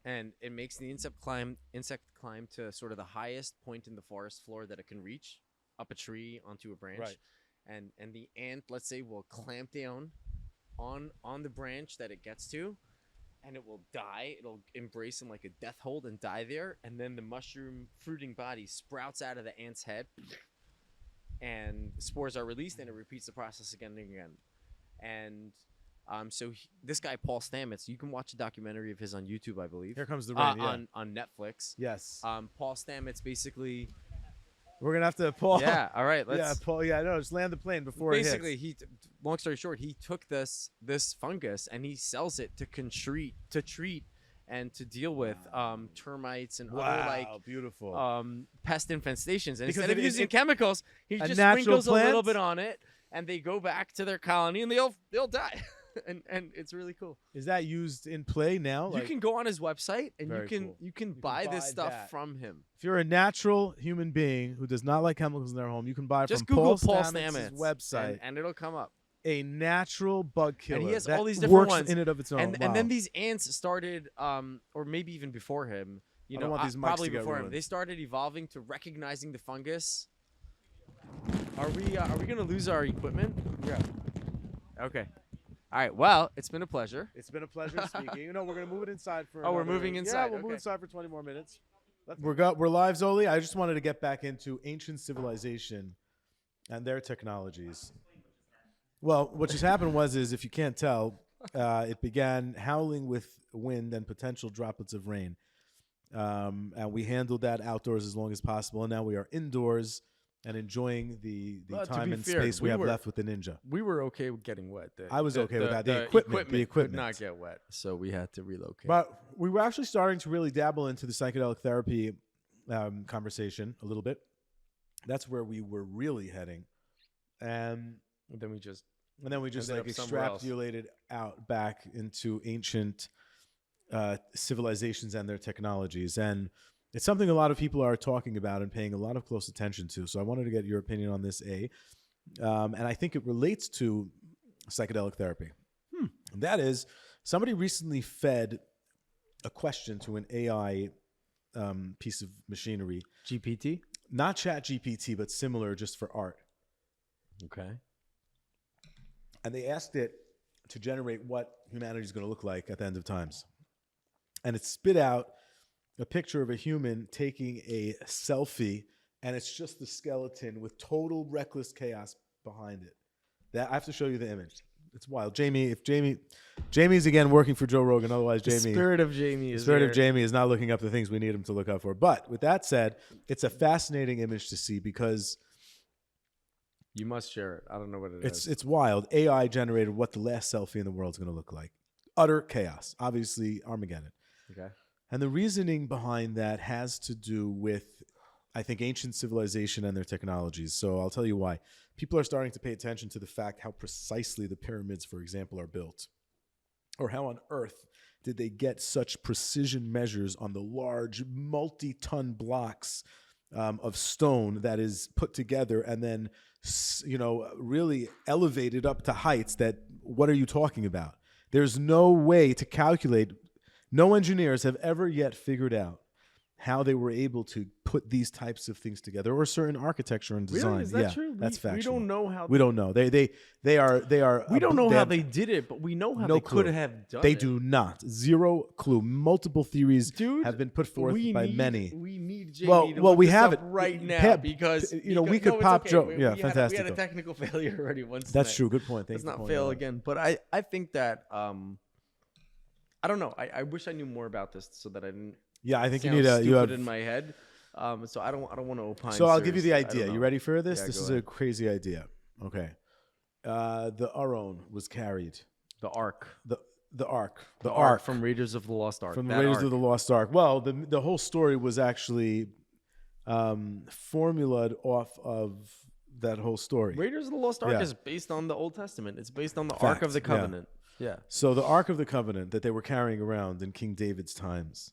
and it makes the insect climb to sort of the highest point in the forest floor that it can reach, up a tree onto a branch, Right. and the ant, let's say, will clamp down on the branch that it gets to, and it will die. It'll embrace in like a death hold and die there, and then the mushroom fruiting body sprouts out of the ant's head, and spores are released, and it repeats the process again and again. And this guy Paul Stamets, you can watch a documentary of his on YouTube, I believe. Here comes the rain. Yeah. On Netflix. Yes. Paul Stamets basically. We're gonna have to Paul. Yeah. All right. Let's. Yeah, Paul. Yeah, no, just land the plane before Basically, it hits. long story short, he took this fungus and he sells it to treat and to deal with termites and other like beautiful. pest infestations. And Because instead of it- using it- chemicals, he a just natural sprinkles a little plant? bit on it, and they go back to their colony and they'll die. and it's really cool. Is that used in play now? You can go on his website and Very cool. you can can buy this buy stuff that. from him. If you're a natural human being who does not like chemicals in their home, you can buy Just from Google Paul Paul Stamets' Stamets website and it'll come up. a natural bug killer. And he has that all these different works ones. in and of its own. And Wow. then these ants started, or maybe even before him, I don't want these mics probably to get before him, ruined. they started evolving to recognizing the fungus. Are we gonna lose our equipment? Yeah. Okay. All right. Well, it's been a pleasure. It's been a pleasure speaking. We're gonna move it inside for. Oh, we're another- moving Yeah, inside, we'll move okay. inside for 20 more minutes. We're live, Zoli. I just wanted to get back into ancient civilization and their technologies. Well, what just happened is if you can't tell, it began howling with wind and potential droplets of rain. And we handled that outdoors as long as possible. And now we are indoors and enjoying the Well, to time be and fair, space we we have were- left with the Ninja. We were okay with getting wet. I was okay with that. The equipment could not get wet, so we had to relocate. But we were actually starting to really dabble into the psychedelic therapy conversation a little bit. That's where we were really heading. And then we just then we just ended like up somewhere else. extrapolated out back into ancient civilizations and their technologies. And it's something a lot of people are talking about and paying a lot of close attention to. So I wanted to get your opinion on this, and I think it relates to psychedelic therapy. And that is, somebody recently fed a question to an AI piece of machinery. GPT. Not ChatGPT, but similar, just for art. Okay. And they asked it to generate what humanity is going to look like at the end of times. And it spit out a picture of a human taking a selfie, and it's just the skeleton with total reckless chaos behind it. That I have to show you the image. It's wild. Jamie's again working for Joe Rogan. Otherwise, The spirit of Jamie is of here. Jamie is not looking up the things we need him to look up for. But with that said, it's a fascinating image to see because You must share it. I don't know what it is. it's wild. AI generated what the last selfie in the world is going to look like. Utter chaos. Obviously, Armageddon. Okay. And the reasoning behind that has to do with, I think, ancient civilization and their technologies. So I'll tell you why. People are starting to pay attention to the fact how precisely the pyramids, for example, are built. Or how on earth did they get such precision measures on the large multi-ton blocks of stone that is put together and then, really elevated up to heights that, what are you talking about? There's no way to calculate. No engineers have ever yet figured out how they were able to put these types of things together, or certain architecture and design. Really? Is that yeah, true? That's factual. We don't know how. We don't know. They are. We don't know they how have they did it, but we know how no they clue. could have done They it. do not. Zero clue. Multiple theories Dude, have been put forth by many. We need Jamie Well, to well, look we this have up it right now Pep, because we no, could it's pop okay. Joe. We Yeah, had fantastic. we had a technical failure already once. That's tonight. true. Good point. Thanks Let's for not pointing fail that out. again. But I think that I don't know. I wish I knew more about this so that I didn't. Yeah, I think you sound need a. stupid You have. in my head. So I don't want to opine. So I'll give you the seriously. I don't idea. You know. ready for this? Yeah, This go is a ahead. crazy idea. Okay. The Aron was carried. The Ark. The Ark. The Ark from Raiders of the Lost Ark. From the That Raiders Ark. of the Lost Ark. Well, the whole story was actually formulaed off of that whole story. Raiders of the Lost Ark Yeah. is based on the Old Testament. It's based on the Ark of the Fact, yeah. Covenant. Yeah. So the Ark of the Covenant that they were carrying around in King David's times,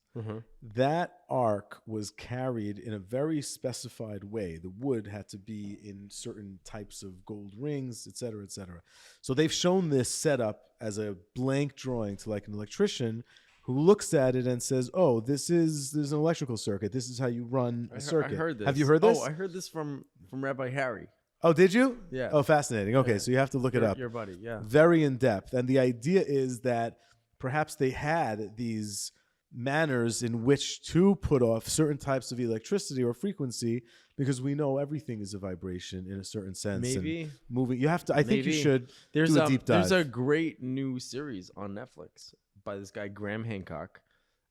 that Ark was carried in a very specified way. The wood had to be in certain types of gold rings, et cetera, et cetera. So they've shown this setup as a blank drawing to like an electrician who looks at it and says, "Oh, there's an electrical circuit. This is how you run a circuit." I heard this. Have you heard this? Oh, I heard this from Rabbi Harry. Oh, did you? Yeah. Oh, fascinating. Okay, Yeah. so you have to look it up. Your buddy, yeah. Very in depth. And the idea is that perhaps they had these manners in which to put off certain types of electricity or frequency, because we know everything is a vibration in a certain sense. Maybe. And moving. You have to. I think you Maybe. should There's do a deep dive. There's a great new series on Netflix by this guy Graham Hancock,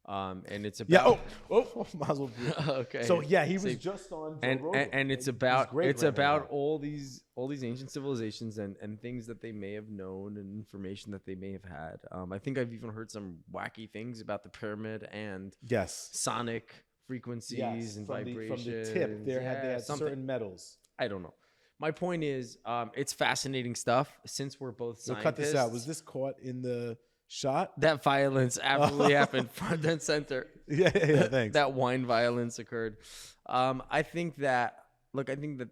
and it's about Mazel tov. okay. So yeah, he was See, just on Joe and Rogan. and it's He's about great, Graham about Hancock. all these ancient civilizations and things that they may have known and information that they may have had. I think I've even heard some wacky things about the pyramid and Yes. sonic frequencies Yes. and From vibrations. the tip, they had something. certain metals. I don't know. My point is, it's fascinating stuff. Since we're both So scientists, cut this out. Was this caught in the shot? that violence absolutely happened front and center. Yeah. Thanks. That wine violence occurred. I think that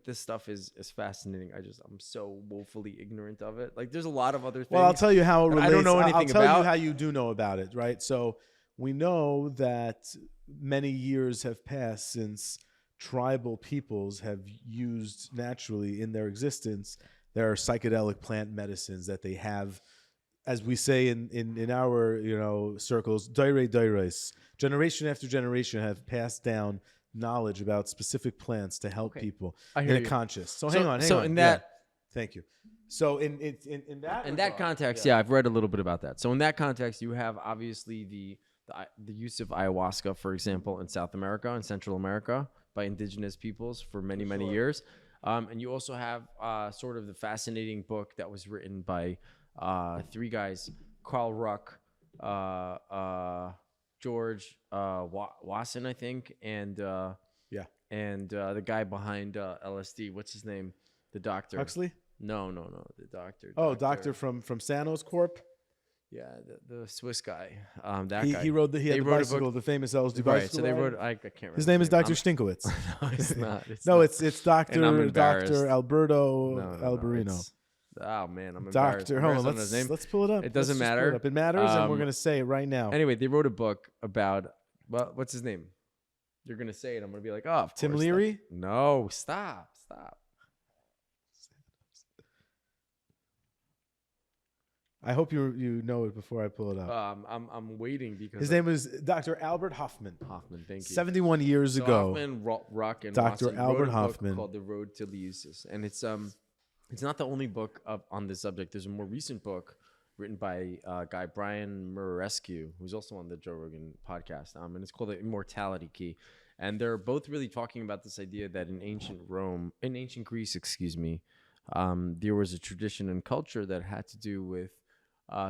this stuff is fascinating. I'm so woefully ignorant of it. Like, there's a lot of other things. Well, I'll tell you how it that relates. I don't know anything I'll tell about. you how you do know about it, right? So we know that many years have passed since tribal peoples have used naturally in their existence. There are psychedelic plant medicines that they have as we say in our circles, daires. Generation after generation have passed down knowledge about specific plants to help people I hear in a you. conscious. So So- hang on. so in that- thank you. So in that regard, context, yeah, I've read a little bit about that. So in that context, you have obviously the use of ayahuasca, for example, in South America and Central America by indigenous peoples for many years. And you also have sort of the fascinating book that was written by three guys: Carl Ruck, George Wasson, I think, and the guy behind LSD. What's his name? The doctor. Huxley. No, the doctor. Oh, doctor from Sanos Corp. Yeah, the Swiss guy. That He guy. wrote the They wrote a bicycle, book- the famous LSD Right, bicycle. so they ride. wrote. I can't remember. His name is name. Dr. Stinkowitz. No, it's not. No, not. it's And Dr. I'm embarrassed. Dr. Alberto No, Alberino. it's- Oh man, I'm embarrassed. Doctor, hold on, Embarrassed his name. let's pull it up. It doesn't Let's just pull matter. it up. It matters, and we're Um, gonna say it right now. Anyway, they wrote a book about what's his name? You're gonna say it. I'm gonna be like, oh, of Tim course, Leary? No, stop. I hope you know it before I pull it up. I'm waiting because His name was Dr. Albert Hoffman. Hoffman. Thank you. 71 years So ago. Hoffman, Ruck, and Dr. Watson Albert wrote a book Hoffman. called The Road to Eleusis, and it's not the only book on this subject. There's a more recent book written by a guy Brian Murescu, who's also on the Joe Rogan podcast, and it's called The Immortality Key. And they're both really talking about this idea that in ancient Greece, there was a tradition and culture that had to do with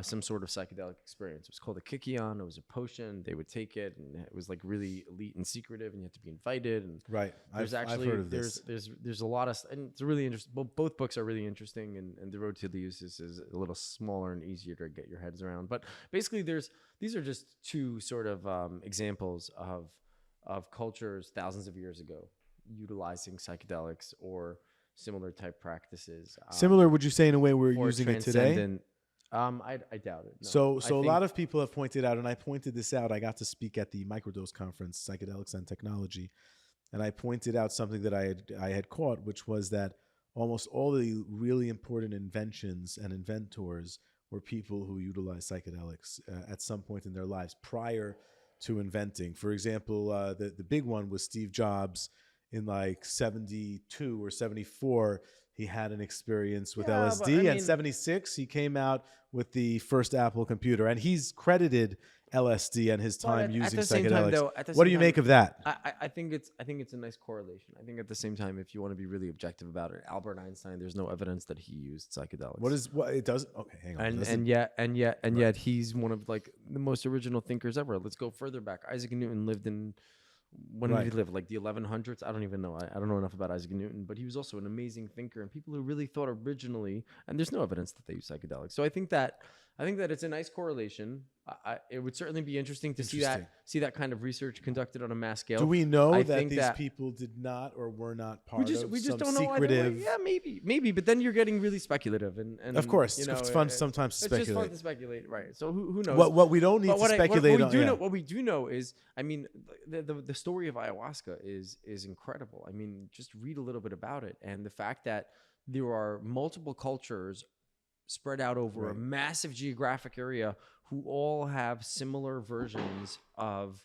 some sort of psychedelic experience. It was called a kykeon. It was a potion. They would take it, and it was like really elite and secretive, and you had to be invited. And Right. there's I've actually heard of this. there's a lot of, and it's really interesting. Both books are really interesting, and The Road to Eleusis is a little smaller and easier to get your heads around. But basically, these are just two sort of examples of cultures thousands of years ago utilizing psychedelics or similar type practices. Similar, would you say, in a way we're or using it today? transcendent- I doubt it. No. So I a think- lot of people have pointed out, and I pointed this out. I got to speak at the Microdose Conference, Psychedelics and Technology, and I pointed out something that I had caught, which was that almost all the really important inventions and inventors were people who utilized psychedelics at some point in their lives prior to inventing. For example, the big one was Steve Jobs in like 72 or 74. He had an experience with Yeah, but LSD. I And mean- 76, he came out with the first Apple computer. And he's credited LSD and his time at using the same time, psychedelics. though, at the What do same you time- make of that? I think it's a nice correlation. I think at the same time, if you want to be really objective about it, Albert Einstein, there's no evidence that he used psychedelics. What it does? Okay, hang on. and yet he's one of like the most original thinkers ever. Let's go further back. Isaac Newton lived in, when did he Right. live? Like the 1100s? I don't even know. I don't know enough about Isaac Newton, but he was also an amazing thinker, and people who really thought originally. And there's no evidence that they use psychedelics. So I think that it's a nice correlation. It would certainly be interesting to see that kind of research conducted on a mass scale. Do we know I that think these that- people did not or were not part we of just some don't know either way. secretive? Yeah, maybe, but then you're getting really speculative, and Of course, you know, it's fun sometimes to it's just fun speculate. to speculate, right? So who knows? What we don't need But to what speculate we on. do yeah. know, what we do know is, I mean, the story of ayahuasca is incredible. I mean, just read a little bit about it, and the fact that there are multiple cultures spread out over a Right. massive geographic area who all have similar versions of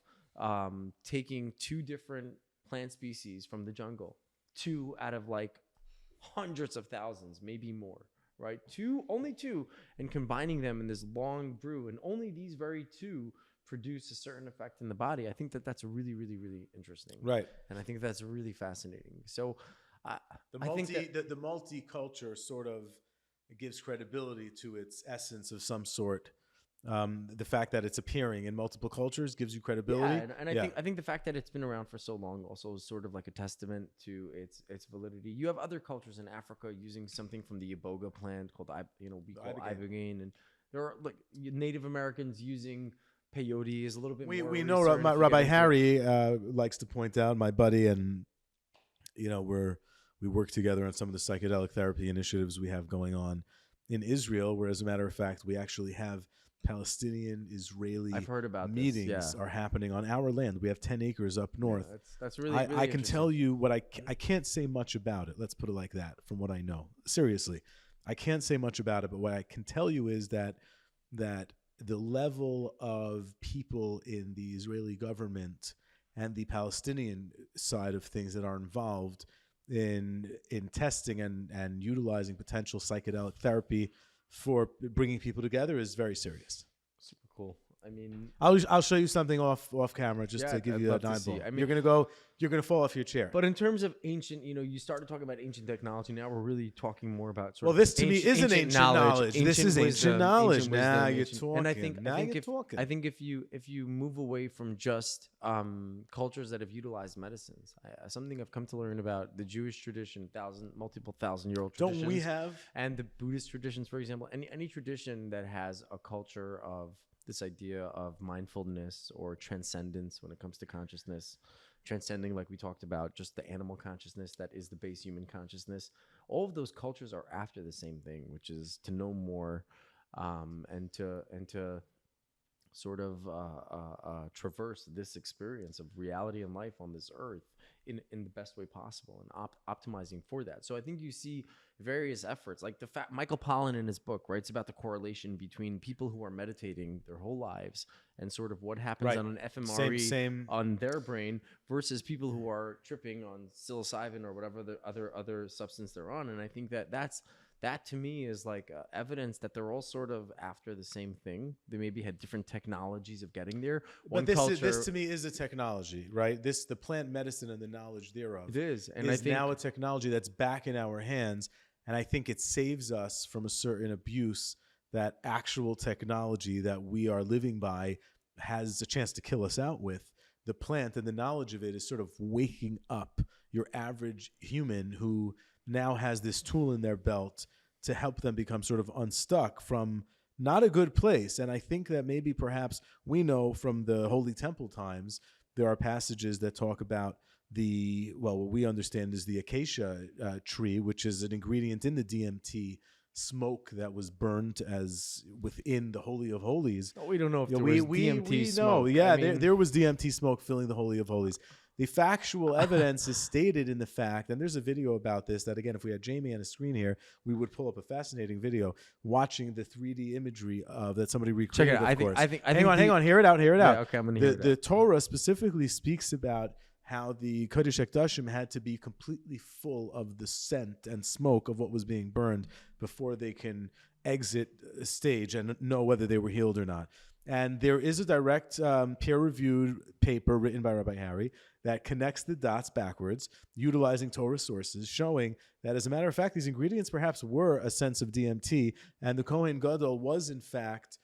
taking two different plant species from the jungle, two out of like hundreds of thousands, maybe more, right? Only two, and combining them in this long brew, and only these very two produce a certain effect in the body. I think that's really, really, really interesting, Right. and I think that's really fascinating. So, I think that, The multiculture sort of gives credibility to its essence of some sort. The fact that it's appearing in multiple cultures gives you credibility. yeah, and I think the fact that it's been around for so long also is sort of like a testament to its validity. You have other cultures in Africa using something from the iboga plant called we call ibogaine, and there are like Native Americans using peyote is a little bit. We more know research if you Rabbi get into it. Harry likes to point out, my buddy, and we work together on some of the psychedelic therapy initiatives we have going on in Israel, where as a matter of fact we actually have Palestinian-Israeli I've heard about meetings this, yeah. are happening on our land. We have 10 acres up north. Yeah, that's really. I can tell you what I can't say much about it. Let's put it like that. From what I know, seriously, I can't say much about it. But what I can tell you is that that the level of people in the Israeli government and the Palestinian side of things that are involved in testing and utilizing potential psychedelic therapy for bringing people together is very serious. Super cool. I mean, I'll show you something off camera just Yeah, to give I'd you love that to see. eyeball. I mean- You're gonna fall off your chair. but in terms of ancient, you started talking about ancient technology. Now we're really talking more about sort Well, of this to me isn't ancient knowledge. This is ancient wisdom, knowledge. ancient Now wisdom, you're ancient- talking. And I think Now you're talking. I think if you move away from just cultures that have utilized medicines, something I've come to learn about the Jewish tradition, multiple thousand-year-old traditions. Don't we have? And the Buddhist traditions, for example, any tradition that has a culture of this idea of mindfulness or transcendence when it comes to consciousness, transcending, like we talked about, just the animal consciousness that is the base human consciousness. All of those cultures are after the same thing, which is to know more, and to sort of traverse this experience of reality and life on this earth in the best way possible, and optimizing for that. So I think you see various efforts, like Michael Pollan in his book writes about the correlation between people who are meditating their whole lives and sort of what happens Right. on an fMRI Same. on their brain versus people who are tripping on psilocybin or whatever the other substance they're on. And I think that to me is like evidence that they're all sort of after the same thing. They maybe had different technologies of getting there. But this to me is a technology, right? The plant medicine and the knowledge thereof it is, and is I think now a technology that's back in our hands. And I think it saves us from a certain abuse that actual technology that we are living by has a chance to kill us out with. The plant and the knowledge of it is sort of waking up your average human who now has this tool in their belt to help them become sort of unstuck from not a good place. And I think that maybe perhaps we know from the Holy Temple times, there are passages that talk about what we understand is the acacia tree, which is an ingredient in the DMT smoke that was burned as within the Holy of Holies. we don't know if there we was DMT know. smoke. Yeah, I mean, there was DMT smoke filling the Holy of Holies. The factual evidence is stated in the fact, and there's a video about this that, again, if we had Jamie on a screen here, we would pull up a fascinating video watching the 3D imagery that somebody recreated. Check it out. Of course. I think hang on, hear it out. Yeah, okay, I'm gonna hear it The out. Torah specifically speaks about how the Kodesh HaKodashim had to be completely full of the scent and smoke of what was being burned before they can exit a stage and know whether they were healed or not. And there is a direct peer-reviewed paper written by Rabbi Harry that connects the dots backwards, utilizing Torah sources, showing that, as a matter of fact, these ingredients perhaps were a sense of DMT, and the Kohen Gadol was, in fact,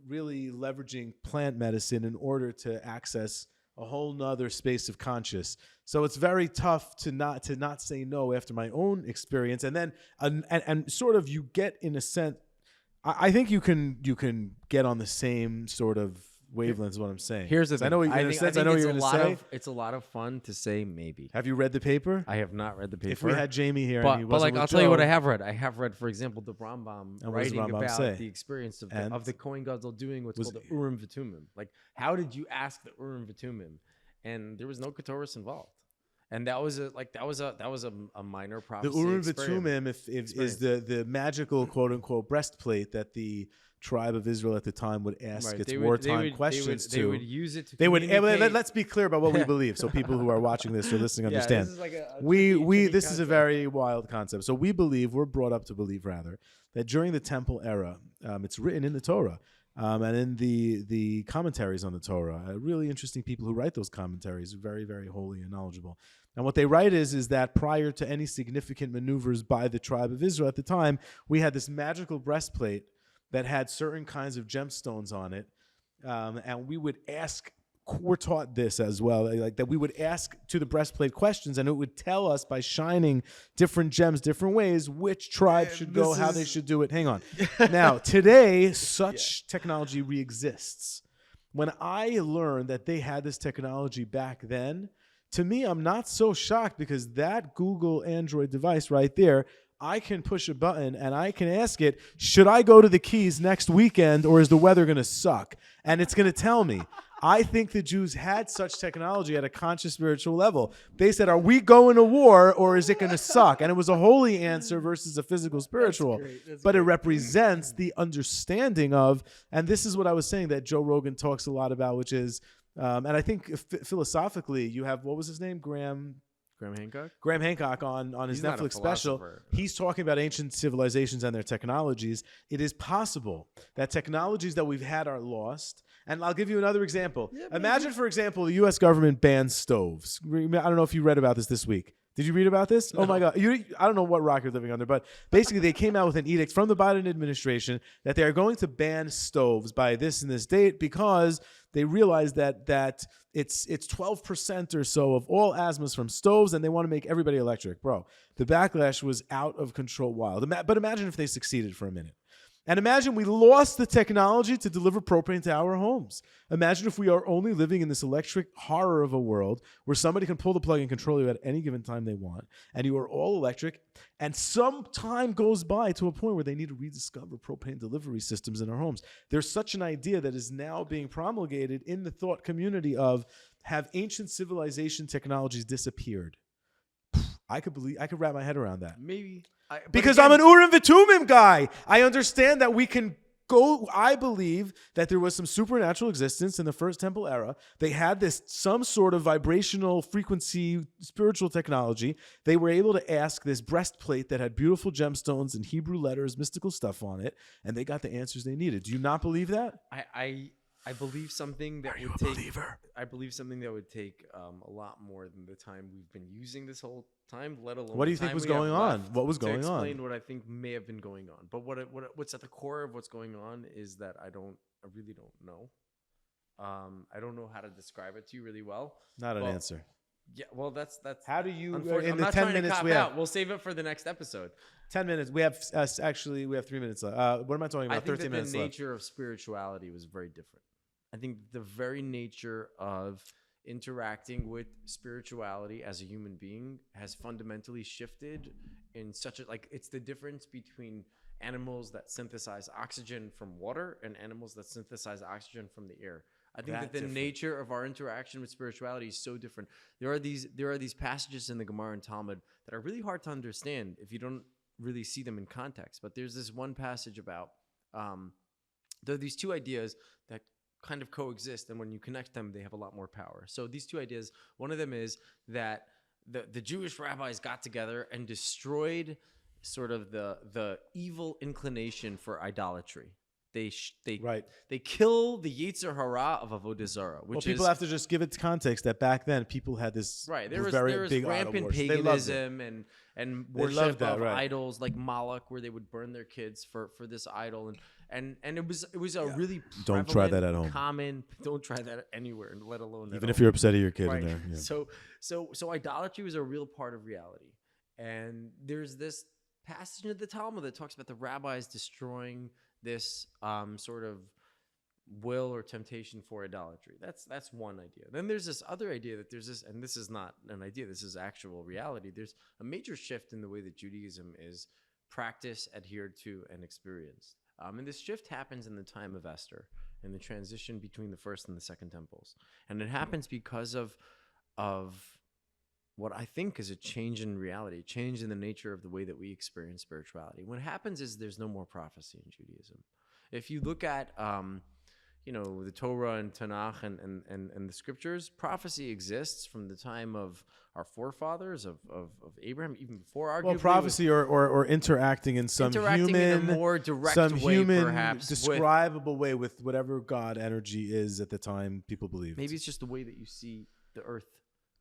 really leveraging plant medicine in order to access a whole nother space of conscious. So it's very tough to not say no after my own experience. And then and sort of you get, in a sense, I think you can get on the same sort of wavelength is what I'm saying. Here's the thing. I know what you're going to say. I know what you're going to say. It's a lot of fun to say maybe. Have you read the paper? I have not read the paper. If we had Jamie here, but, and he but wasn't like with I'll tell you what Joe- I have read. I have read, for example, the Rambam And what does writing Rambam about say? the experience of And? the Kohen Gadol doing what's Was- called the Urim V'Tumim. Like, how did you ask the Urim V'Tumim? And there was no Ketores involved. And that was a minor The prophecy. Urim experiment. V'Tumim is the magical quote unquote breastplate that the tribe of Israel at the time would ask Right, its they would- wartime they would- questions they to. would use it to They would. communicate. Let's be clear about what we believe, so people who are watching this or listening Yeah, understand. this is like a we tricky this is a concept. very wild concept. So we're brought up to believe rather that during the Temple era, it's written in the Torah and in the commentaries on the Torah. Really interesting people who write those commentaries, very, very holy and knowledgeable. And what they write is that prior to any significant maneuvers by the tribe of Israel at the time, we had this magical breastplate that had certain kinds of gemstones on it, and we would ask. We're taught this as well, like that we would ask to the breastplate questions, and it would tell us by shining different gems, different ways, which tribe should go, how they should do it. Hang on. Now, today, such technology re-exists. When I learned that they had this technology back then, to me, I'm not so shocked because that Google Android device right there, I can push a button and I can ask it, should I go to the Keys next weekend or is the weather going to suck? And it's going to tell me. I think the Jews had such technology at a conscious spiritual level. They said, are we going to war or is it going to suck? And it was a holy answer versus a physical spiritual. But it represents the understanding of, and this is what I was saying that Joe Rogan talks a lot about, which is, and I think philosophically, you have, what was his name? Graham Hancock on his Netflix special. He's talking about ancient civilizations and their technologies. It is possible that technologies that we've had are lost. And I'll give you another example. Yeah, imagine, for example, the U.S. government bans stoves. I don't know if you read about this week. Did you read about this? No. Oh my God. I don't know what rock you're living under, but basically they came out with an edict from the Biden administration that they are going to ban stoves by this and this date because they realize that it's 12% or so of all asthmas from stoves, and they want to make everybody electric. Bro, the backlash was out of control wild. But imagine if they succeeded for a minute. And imagine we lost the technology to deliver propane to our homes. Imagine if we are only living in this electric horror of a world where somebody can pull the plug and control you at any given time they want, and you are all electric, and some time goes by to a point where they need to rediscover propane delivery systems in our homes. There's such an idea that is now being promulgated in the thought community of, have ancient civilization technologies disappeared? I could wrap my head around that. Maybe. Because again, I'm an Urim Vitumim guy. I understand that we can go. I believe that there was some supernatural existence in the First Temple era. They had some sort of vibrational frequency, spiritual technology. They were able to ask this breastplate that had beautiful gemstones and Hebrew letters, mystical stuff on it, and they got the answers they needed. Do you not believe that? I believe something that would take. Believer? I believe something that would take a lot more than the time we've been using this whole time. Let alone. What do you think was going on? What was going on? Explain what I think may have been going on. But what's at the core of what's going on is that I really don't know. I don't know how to describe it to you really well. Not an answer. Yeah, well, that's. How do you? In the 10 minutes we have, we'll save it for the next episode. 10 minutes. We have 3 minutes left. What am I talking about? 13 minutes left. The nature of spirituality was very different. I think the very nature of interacting with spirituality as a human being has fundamentally shifted in such a, it's the difference between animals that synthesize oxygen from water and animals that synthesize oxygen from the air. I think that the nature of our interaction with spirituality is so different. There are these passages in the Gemara and Talmud that are really hard to understand if you don't really see them in context. But there's this one passage about there are these two ideas that kind of coexist, and when you connect them, they have a lot more power. So these two ideas, one of them is that the Jewish rabbis got together and destroyed sort of the evil inclination for idolatry. They kill the Yetzer Hara of Avodah Zarah, which people have to just give it context that back then people had this there was big rampant paganism and worship of idols like Moloch, where they would burn their kids for this idol, and it was a really don't try that at home. Don't try that anywhere, let alone even if you're upset at your kid in there. Yeah. So idolatry was a real part of reality, and there's this passage in the Talmud that talks about the rabbis destroying this sort of will or temptation for idolatry. That's one idea. Then there's this other idea that there's this, and this is not an idea, this is actual reality. There's a major shift in the way that Judaism is practiced, adhered to, and experienced. And this shift happens in the time of Esther, in the transition between the first and the second temples. And it happens because of what I think is a change in reality, a change in the nature of the way that we experience spirituality. What happens is there's no more prophecy in Judaism. If you look at, the Torah and Tanakh and the scriptures, prophecy exists from the time of our forefathers, of Abraham, even before arguably. Well, prophecy or interacting in some human, in a more direct way, perhaps, describable way with whatever God energy is at the time people believed. Maybe it's just the way that you see the earth.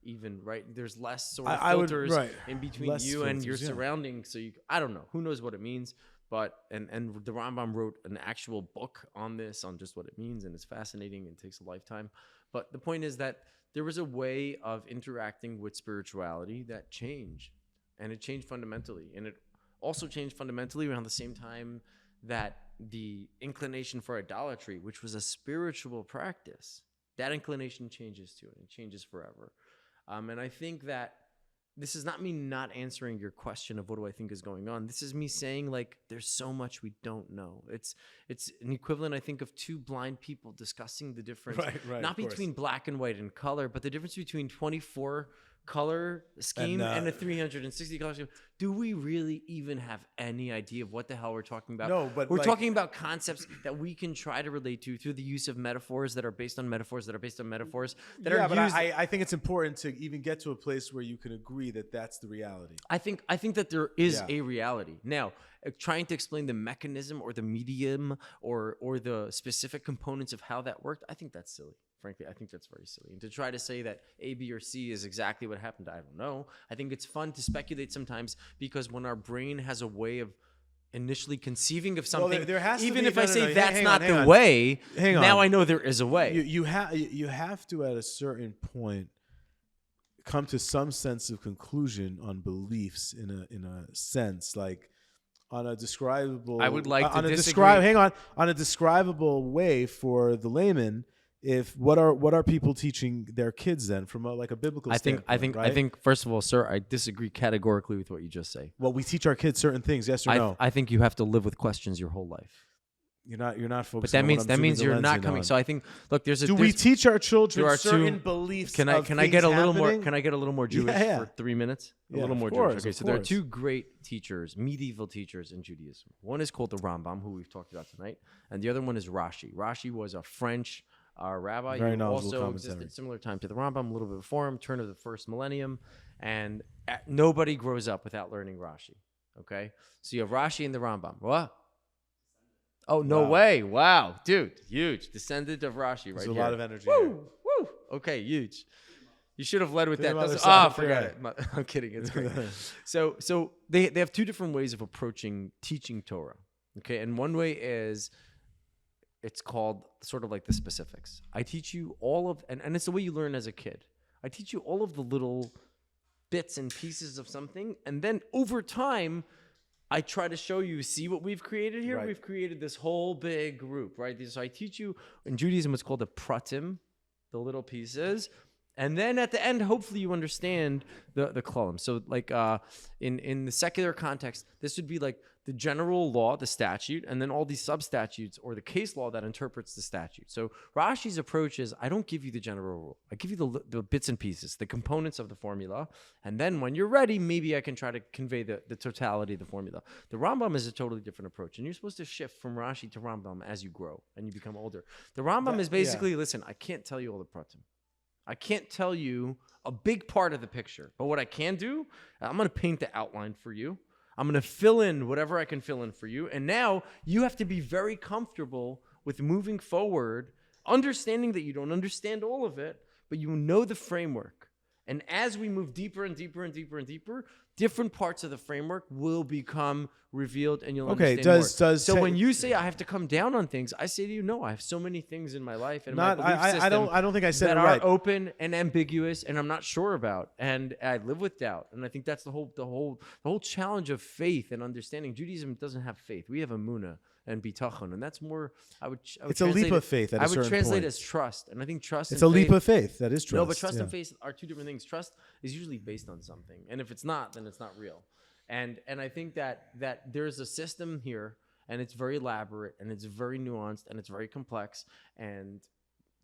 Even right, there's less sort of filters in between you and your surroundings. So I don't know. Who knows what it means? But and the Rambam wrote an actual book on this, on just what it means, and it's fascinating and takes a lifetime. But the point is that there was a way of interacting with spirituality that changed, and it changed fundamentally, and it also changed fundamentally around the same time that the inclination for idolatry, which was a spiritual practice, that inclination changes too, and it changes forever. And I think that this is not me not answering your question of what do I think is going on. This is me saying, like, there's so much we don't know. It's an equivalent, I think, of two blind people discussing the difference, Right, not of course. between black and white and color, but the difference between 24 color scheme and a 360 color scheme. Do we really even have any idea of what the hell we're talking about? No, but we're like, talking about concepts that we can try to relate to through the use of metaphors that are based on metaphors that are based on metaphors that yeah, are but used. I think it's important to even get to a place where you can agree that that's the reality. I think that there is Yeah. a reality. Now, trying to explain the mechanism or the medium or the specific components of how that worked, I think that's silly. Frankly, I think that's very silly. And to try to say that A, B, or C is exactly what happened, I don't know. I think it's fun to speculate sometimes because when our brain has a way of initially conceiving of something, there has to even be- if no, I no, say no, that's hang not on, hang the on. way, Hang now on. I know there is a way. You have to at a certain point come to some sense of conclusion on beliefs in a sense, like on a describable. I would like to on a disagree. on a describable way for the layman. If what are people teaching their kids then from a biblical I standpoint? think first of all, sir, I disagree categorically with what you just say. Well, we teach our kids certain things, yes or no. I think you have to live with questions your whole life. You're not focusing. But that on means what I'm zooming the you're lens not in coming. on. So I think, look, there's a. Do we there's- teach our there children are certain two- beliefs? Can I of get a things little more? happening? Can I get a little more Jewish Yeah. for 3 minutes? A Yeah, little of more course, Jewish. Okay, of so there are course. two great teachers, medieval teachers in Judaism. One is called the Rambam, who we've talked about tonight, and the other one is Rashi. Rashi was a French rabbi Very who knowledgeable also commentary. existed similar time to the Rambam, a little bit before him, turn of the first millennium, and nobody grows up without learning Rashi. Okay, so you have Rashi and the Rambam. What? Oh, no Wow. way. Wow. Dude, huge. Descendant of Rashi right There's here. a lot of energy there. Woo. Okay, huge. You should have led with Put him that. on the That's, side, forget yeah. it. I'm kidding. It's great. So they have two different ways of approaching teaching Torah. Okay, and one way is it's called sort of like the specifics. I teach you all of, and it's the way you learn as a kid. I teach you all of the little bits and pieces of something, and then over time, I try to show you, see what we've created here? Right. We've created this whole big group, right? So I teach you, in Judaism, it's called the pratim, the little pieces. And then at the end, hopefully you understand the kolam. So like in the secular context, this would be like the general law, the statute, and then all these sub-statutes or the case law that interprets the statute. So Rashi's approach is, I don't give you the general rule. I give you the bits and pieces, the components of the formula. And then when you're ready, maybe I can try to convey the totality of the formula. The Rambam is a totally different approach. And you're supposed to shift from Rashi to Rambam as you grow and you become older. The Rambam is basically, listen, I can't tell you all the pratim. I can't tell you a big part of the picture. But what I can do, I'm going to paint the outline for you. I'm going to fill in whatever I can fill in for you. And now you have to be very comfortable with moving forward, understanding that you don't understand all of it, but you know the framework. And as we move deeper and deeper and deeper and deeper, different parts of the framework will become revealed and you'll understand more. So when you say I have to come down on things, I say to you, no, I have so many things in my life and my belief system I don't think I said that it are right. open and ambiguous and I'm not sure about. And I live with doubt. And I think that's the whole challenge of faith and understanding. Judaism doesn't have faith. We have emunah and bitachon, and that's more. I would it's a leap of faith. At a I would certain translate point. as trust, and I think trust. It's and a leap faith, of faith. That is trust. No, but trust yeah. and faith are two different things. Trust is usually based on something, and if it's not, then it's not real. And I think that there's a system here, and it's very elaborate, and it's very nuanced, and it's very complex. And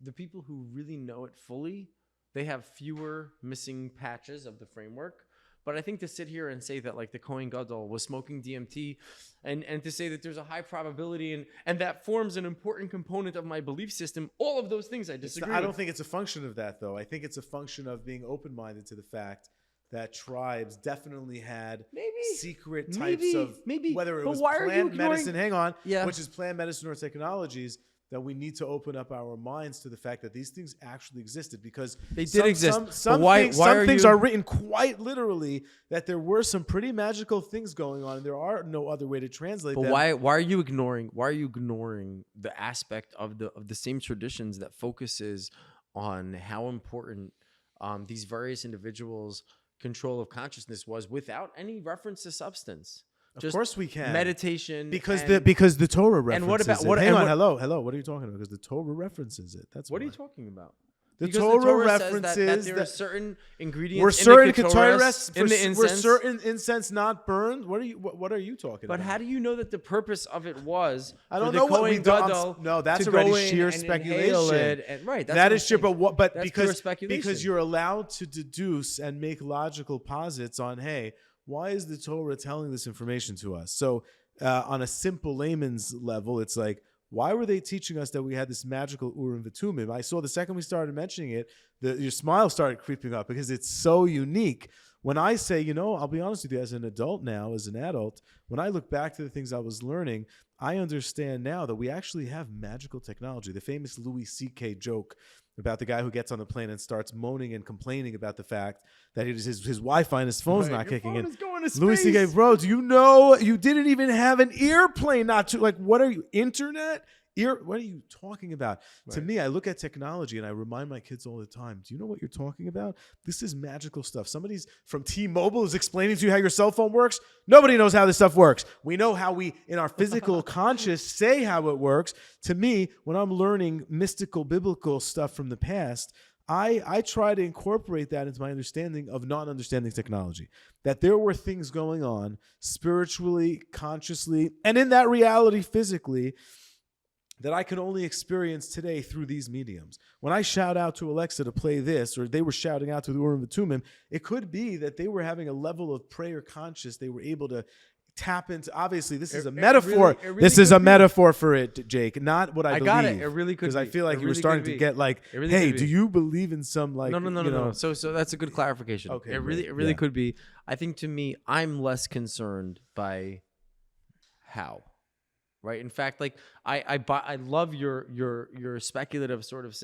the people who really know it fully, they have fewer missing patches of the framework. But I think to sit here and say that like the Kohen Gadol was smoking DMT and to say that there's a high probability and that forms an important component of my belief system, all of those things I disagree I with. don't think it's a function of that, though. I think it's a function of being open-minded to the fact that tribes definitely had secret types of whether it But was why are you plant ignoring- medicine, hang on, Yeah. which is plant medicine or technologies, that we need to open up our minds to the fact that these things actually existed because They did exist. Some But why things you- are written quite literally that there were some pretty magical things going on, and there are no other way to translate But them. why are you ignoring the aspect of the same traditions that focuses on how important these various individuals' control of consciousness was without any reference to substance? Of course we can. Meditation Because and, the Torah references and what about it. what? Hang and on, what, hello. What are you talking about? Because the Torah references it. That's What are why. you talking about? The Because Torah says references that there are that certain ingredients were in certain the Keturahs, in the were incense. certain incense not burned. What are you talking But about? how do you know that the purpose of it was I don't for know the what we Kohen do. Gadol No, that's to already go in sheer and inhale speculation. it and, right, that's That what I'm is true, saying. but That's pure because speculation. you're allowed to deduce and make logical posits on, hey, why is the Torah telling this information to us? So on a simple layman's level, it's like, why were they teaching us that we had this magical Urim V'Tumim? I saw the second we started mentioning it, your smile started creeping up because it's so unique. When I say, I'll be honest with you, as an adult now, as an adult, when I look back to the things I was learning, I understand now that we actually have magical technology. The famous Louis C.K. joke about the guy who gets on the plane and starts moaning and complaining about the fact that his Wi-Fi and his phone's not kicking in. Louis C.K. Bro, do you know you didn't even have an airplane not to, like, what are you, internet? What are you talking about? Right. To me, I look at technology and I remind my kids all the time, do you know what you're talking about? This is magical stuff. Somebody's from T-Mobile is explaining to you how your cell phone works. Nobody knows how this stuff works. We know how we, in our physical conscious, say how it works. To me, when I'm learning mystical, biblical stuff from the past, I try to incorporate that into my understanding of not understanding technology. That there were things going on spiritually, consciously, and in that reality physically that I can only experience today through these mediums. When I shout out to Alexa to play this, or they were shouting out to the Urim V'Tumim, it could be that they were having a level of prayer conscious. They were able to tap into, obviously, this is a metaphor. This is a metaphor for it, Jake, not what I believe. I got it. It really could be. Because I feel like you were really starting to get like, hey, do you believe in some like... No. So that's a good clarification. Okay, it really could be. I think to me, I'm less concerned by how. Right. In fact, like I love your speculative sort of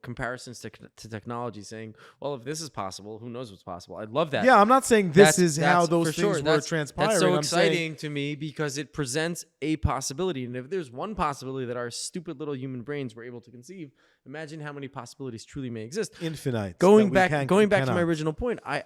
comparisons to technology, saying, well, if this is possible, who knows what's possible? I love that. Yeah, I'm not saying this is how those things were transpiring. That's so exciting to me because it presents a possibility, and if there's one possibility that our stupid little human brains were able to conceive, imagine how many possibilities truly may exist. Infinite. Going back to my original point, I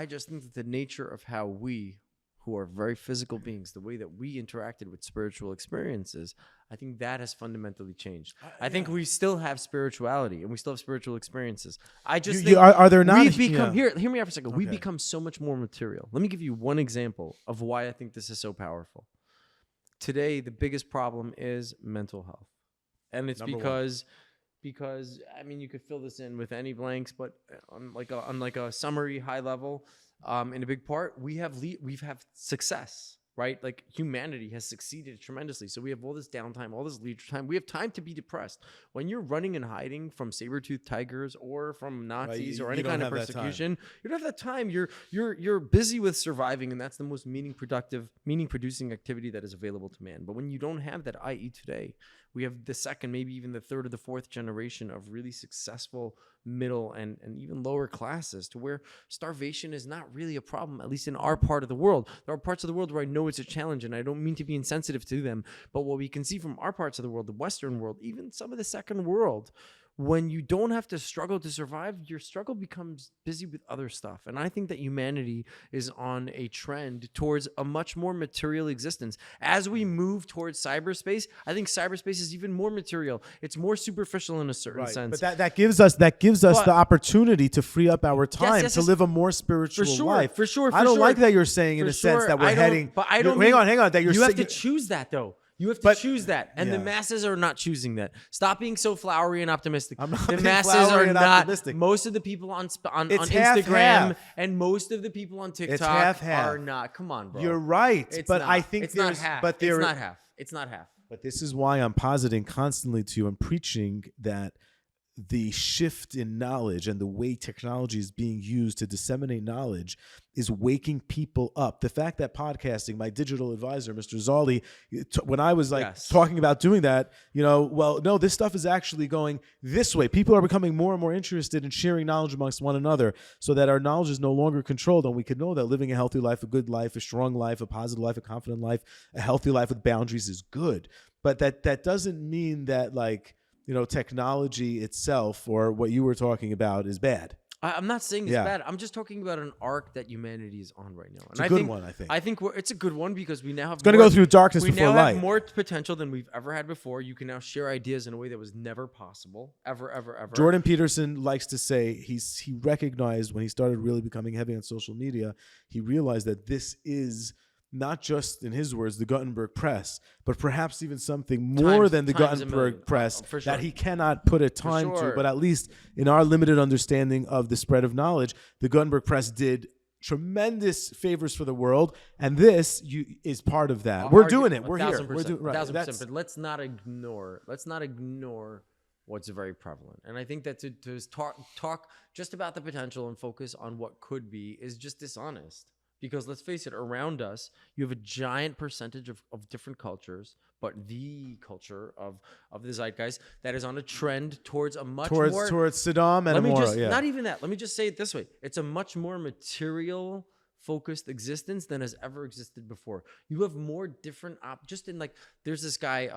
just think that the nature of how we, who are very physical beings, the way that we interacted with spiritual experiences, I think that has fundamentally changed. I think we still have spirituality and we still have spiritual experiences. I just think are there not? We've become hear me out for a second. Okay. We've become so much more material. Let me give you one example of why I think this is so powerful. Today, the biggest problem is mental health, and it's because I mean, you could fill this in with any blanks, but on like a summary high level. In a big part, we've had success, right? Like humanity has succeeded tremendously. So we have all this downtime, all this leisure time. We have time to be depressed. When you're running and hiding from saber-toothed tigers or from Nazis or any kind of persecution, you don't have that time. You're busy with surviving, and that's the most meaning-producing activity that is available to man. But when you don't have that, i.e. today, we have the second, maybe even the third or the fourth generation of really successful middle and even lower classes, to where starvation is not really a problem, at least in our part of the world. There are parts of the world where I know it's a challenge, and I don't mean to be insensitive to them, but what we can see from our parts of the world, the Western world, even some of the second world, when you don't have to struggle to survive, your struggle becomes busy with other stuff. And I think that humanity is on a trend towards a much more material existence. As we move towards cyberspace, I think cyberspace is even more material. It's more superficial in a certain sense. But that gives us the opportunity to free up our time to live a more spiritual life. For sure. I don't like that you're saying in a sense that we're heading. But I don't. Hang on. That you have to choose that though. You have to choose that, and the masses are not choosing that. Stop being so flowery and optimistic. I'm not the being masses flowery are and not. Optimistic. Most of the people on Instagram and most of the people on TikTok are not. Come on, bro. You're right, but I think it's not half. But it's not half. It's not half. But this is why I'm positing constantly to you and preaching that the shift in knowledge and the way technology is being used to disseminate knowledge is waking people up. The fact that podcasting, my digital advisor, Mr. Zaldi, when I was talking about doing that, this stuff is actually going this way. People are becoming more and more interested in sharing knowledge amongst one another so that our knowledge is no longer controlled, and we can know that living a healthy life, a good life, a strong life, a positive life, a confident life, a healthy life with boundaries is good. But that doesn't mean that technology itself or what you were talking about is bad. I'm not saying it's Yeah. bad. I'm just talking about an arc that humanity is on right now. And It's a good one, I think. I think it's a good one because we now have. It's going to go through darkness We before now light. have more potential than we've ever had before. You can now share ideas in a way that was never possible, ever. Jordan Peterson likes to say he recognized when he started really becoming heavy on social media, he realized that this is not just, in his words, the Gutenberg press, but perhaps even something more than the times a million. Gutenberg press For sure. that he cannot put a time to. sure. But at least in our limited understanding of the spread of knowledge, the Gutenberg press did tremendous favors for the world, and this is part of that. We're doing it. We're here. We're doing right. 1,000%. But let's not ignore what's very prevalent. And I think that to talk just about the potential and focus on what could be is just dishonest. Because let's face it, around us, you have a giant percentage of different cultures, but the culture of the zeitgeist that is on a trend towards a much more... Towards Saddam and Amora, Not even that. Let me just say it this way. It's a much more material-focused existence than has ever existed before. You have more different... there's this guy,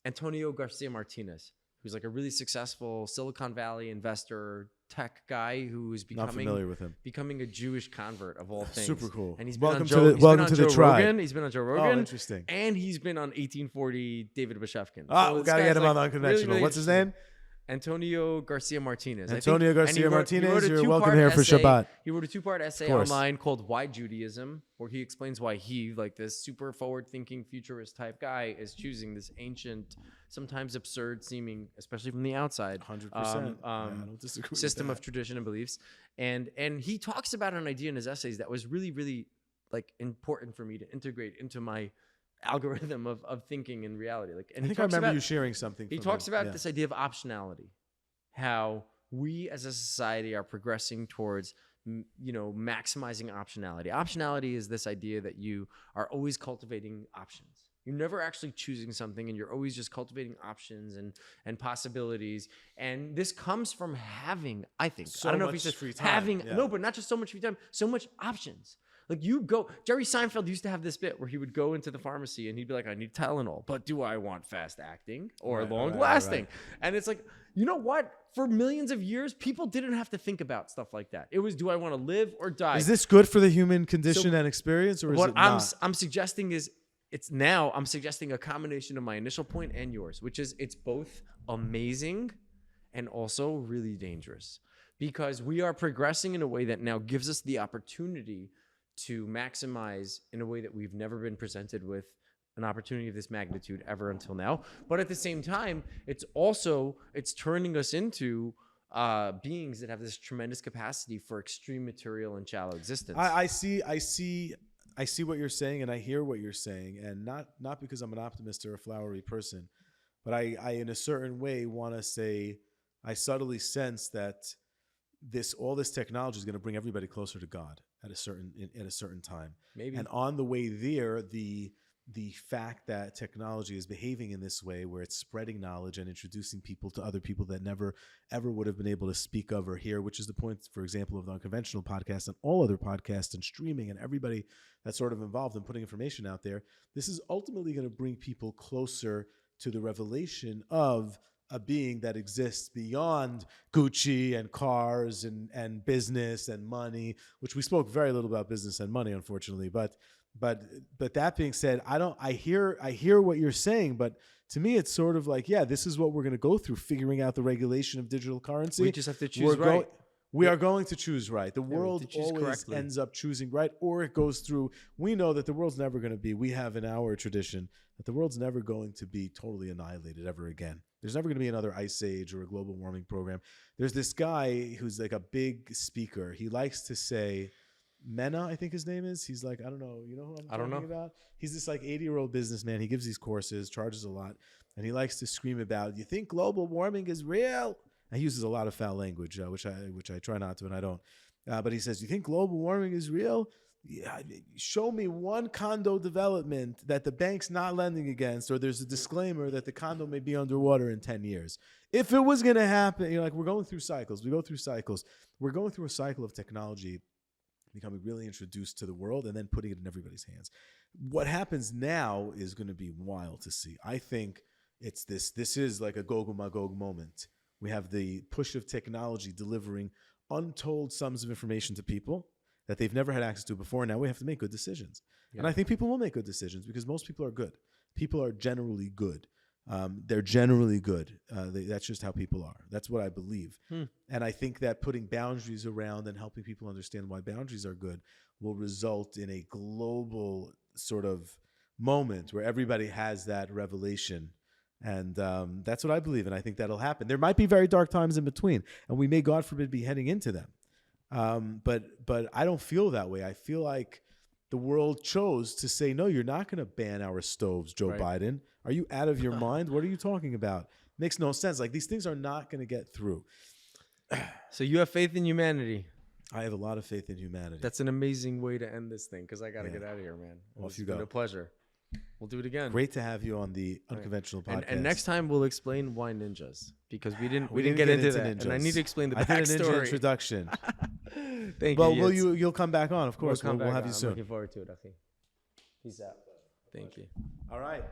Antonio Garcia Martinez, who's like a really successful Silicon Valley investor, tech guy who is Not familiar with him. becoming a Jewish convert of all things. Super cool. And he's welcome been on welcome to the tribe. Rogan. He's been on Joe Rogan. Oh, interesting. And he's been on 1840 David Bashevkin. Oh, we got to get him on the Unconventional. Really What's his name? Antonio Garcia Martinez. Antonio Garcia Martinez, you're welcome here for Shabbat. He wrote a 2-part essay online called Why Judaism, where he explains why he, like this super forward-thinking futurist type guy, is choosing this ancient, sometimes absurd seeming, especially from the outside, 100%. I don't disagree system with of tradition and beliefs. And he talks about an idea in his essays that was really, really like important for me to integrate into my algorithm of thinking in reality. Like, and I think I remember you sharing something. He talks about this idea of optionality, how we as a society are progressing towards, maximizing optionality. Optionality is this idea that you are always cultivating options. You're never actually choosing something, and you're always just cultivating options and possibilities. And this comes from having, I think, so I don't know much if he says free time. having, Yeah. no, but not just so much free time, so much options. Like Jerry Seinfeld used to have this bit where he would go into the pharmacy and he'd be like, I need Tylenol, but do I want fast acting or long lasting? Right. And it's like, you know what? For millions of years, people didn't have to think about stuff like that. It was, do I want to live or die? Is this good for the human condition and experience, or is it not? What I'm suggesting is, I'm suggesting a combination of my initial point and yours, which is it's both amazing and also really dangerous, because we are progressing in a way that now gives us the opportunity to maximize in a way that we've never been presented with an opportunity of this magnitude ever until now. But at the same time, it's turning us into beings that have this tremendous capacity for extreme material and shallow existence. I see what you're saying, and I hear what you're saying, and not because I'm an optimist or a flowery person, but I in a certain way want to say I subtly sense that all this technology is going to bring everybody closer to God at a certain time. Maybe. And on the way there, the fact that technology is behaving in this way, where it's spreading knowledge and introducing people to other people that never ever would have been able to speak of or hear, which is the point, for example, of the Unconventional podcast and all other podcasts and streaming and everybody that's sort of involved in putting information out there. This is ultimately going to bring people closer to the revelation of a being that exists beyond Gucci and cars and business and money, which we spoke very little about business and money, unfortunately. But that being said, I hear what you're saying, but to me, it's sort of like, yeah, this is what we're going to go through, figuring out the regulation of digital currency. We just have to choose right. We are going to choose right. The world always ends up choosing right, or it goes through. We know that the world's never going to be, we have in our tradition, that the world's never going to be totally annihilated ever again. There's never going to be another ice age or a global warming program. There's this guy who's like a big speaker. He likes to say, Mena, I think his name is. He's like, I don't know. You know who I'm talking about? He's this like 80-year-old businessman. He gives these courses, charges a lot, and he likes to scream about, you think global warming is real? And he uses a lot of foul language, which I try not to, and I don't. But he says, you think global warming is real? Yeah, show me one condo development that the bank's not lending against, or there's a disclaimer that the condo may be underwater in 10 years. If it was going to happen, like, we're going through cycles. We go through cycles. We're going through a cycle of technology becoming really introduced to the world and then putting it in everybody's hands. What happens now is going to be wild to see. I think this is like a Gog and Magog moment, We have the push of technology delivering untold sums of information to people that they've never had access to before. Now we have to make good decisions. Yeah. And I think people will make good decisions because most people are good. People are generally good. They're generally good. That's just how people are. That's what I believe. And I think that putting boundaries around and helping people understand why boundaries are good will result in a global sort of moment where everybody has that revelation. And that's what I believe. And I think that'll happen. There might be very dark times in between, and we may, God forbid, be heading into them. But I don't feel that way. I feel like the world chose to say, no, you're not going to ban our stoves, Joe Biden. Are you out of your mind? What are you talking about? Makes no sense. Like, these things are not going to get through. So you have faith in humanity. I have a lot of faith in humanity. That's an amazing way to end this thing because I got to get out of here, man. Off you It's been go. a pleasure. We'll do it again. Great to have you on the Unconventional podcast. And next time we'll explain why ninjas because we didn't We get didn't into get that. into And I ninjas. need to explain the I did a ninja backstory. introduction. Thank Well, you. you'll come back on, of course. We'll We'll have you I'm soon. looking forward to it, Akhi. Peace out. Thank you. All right.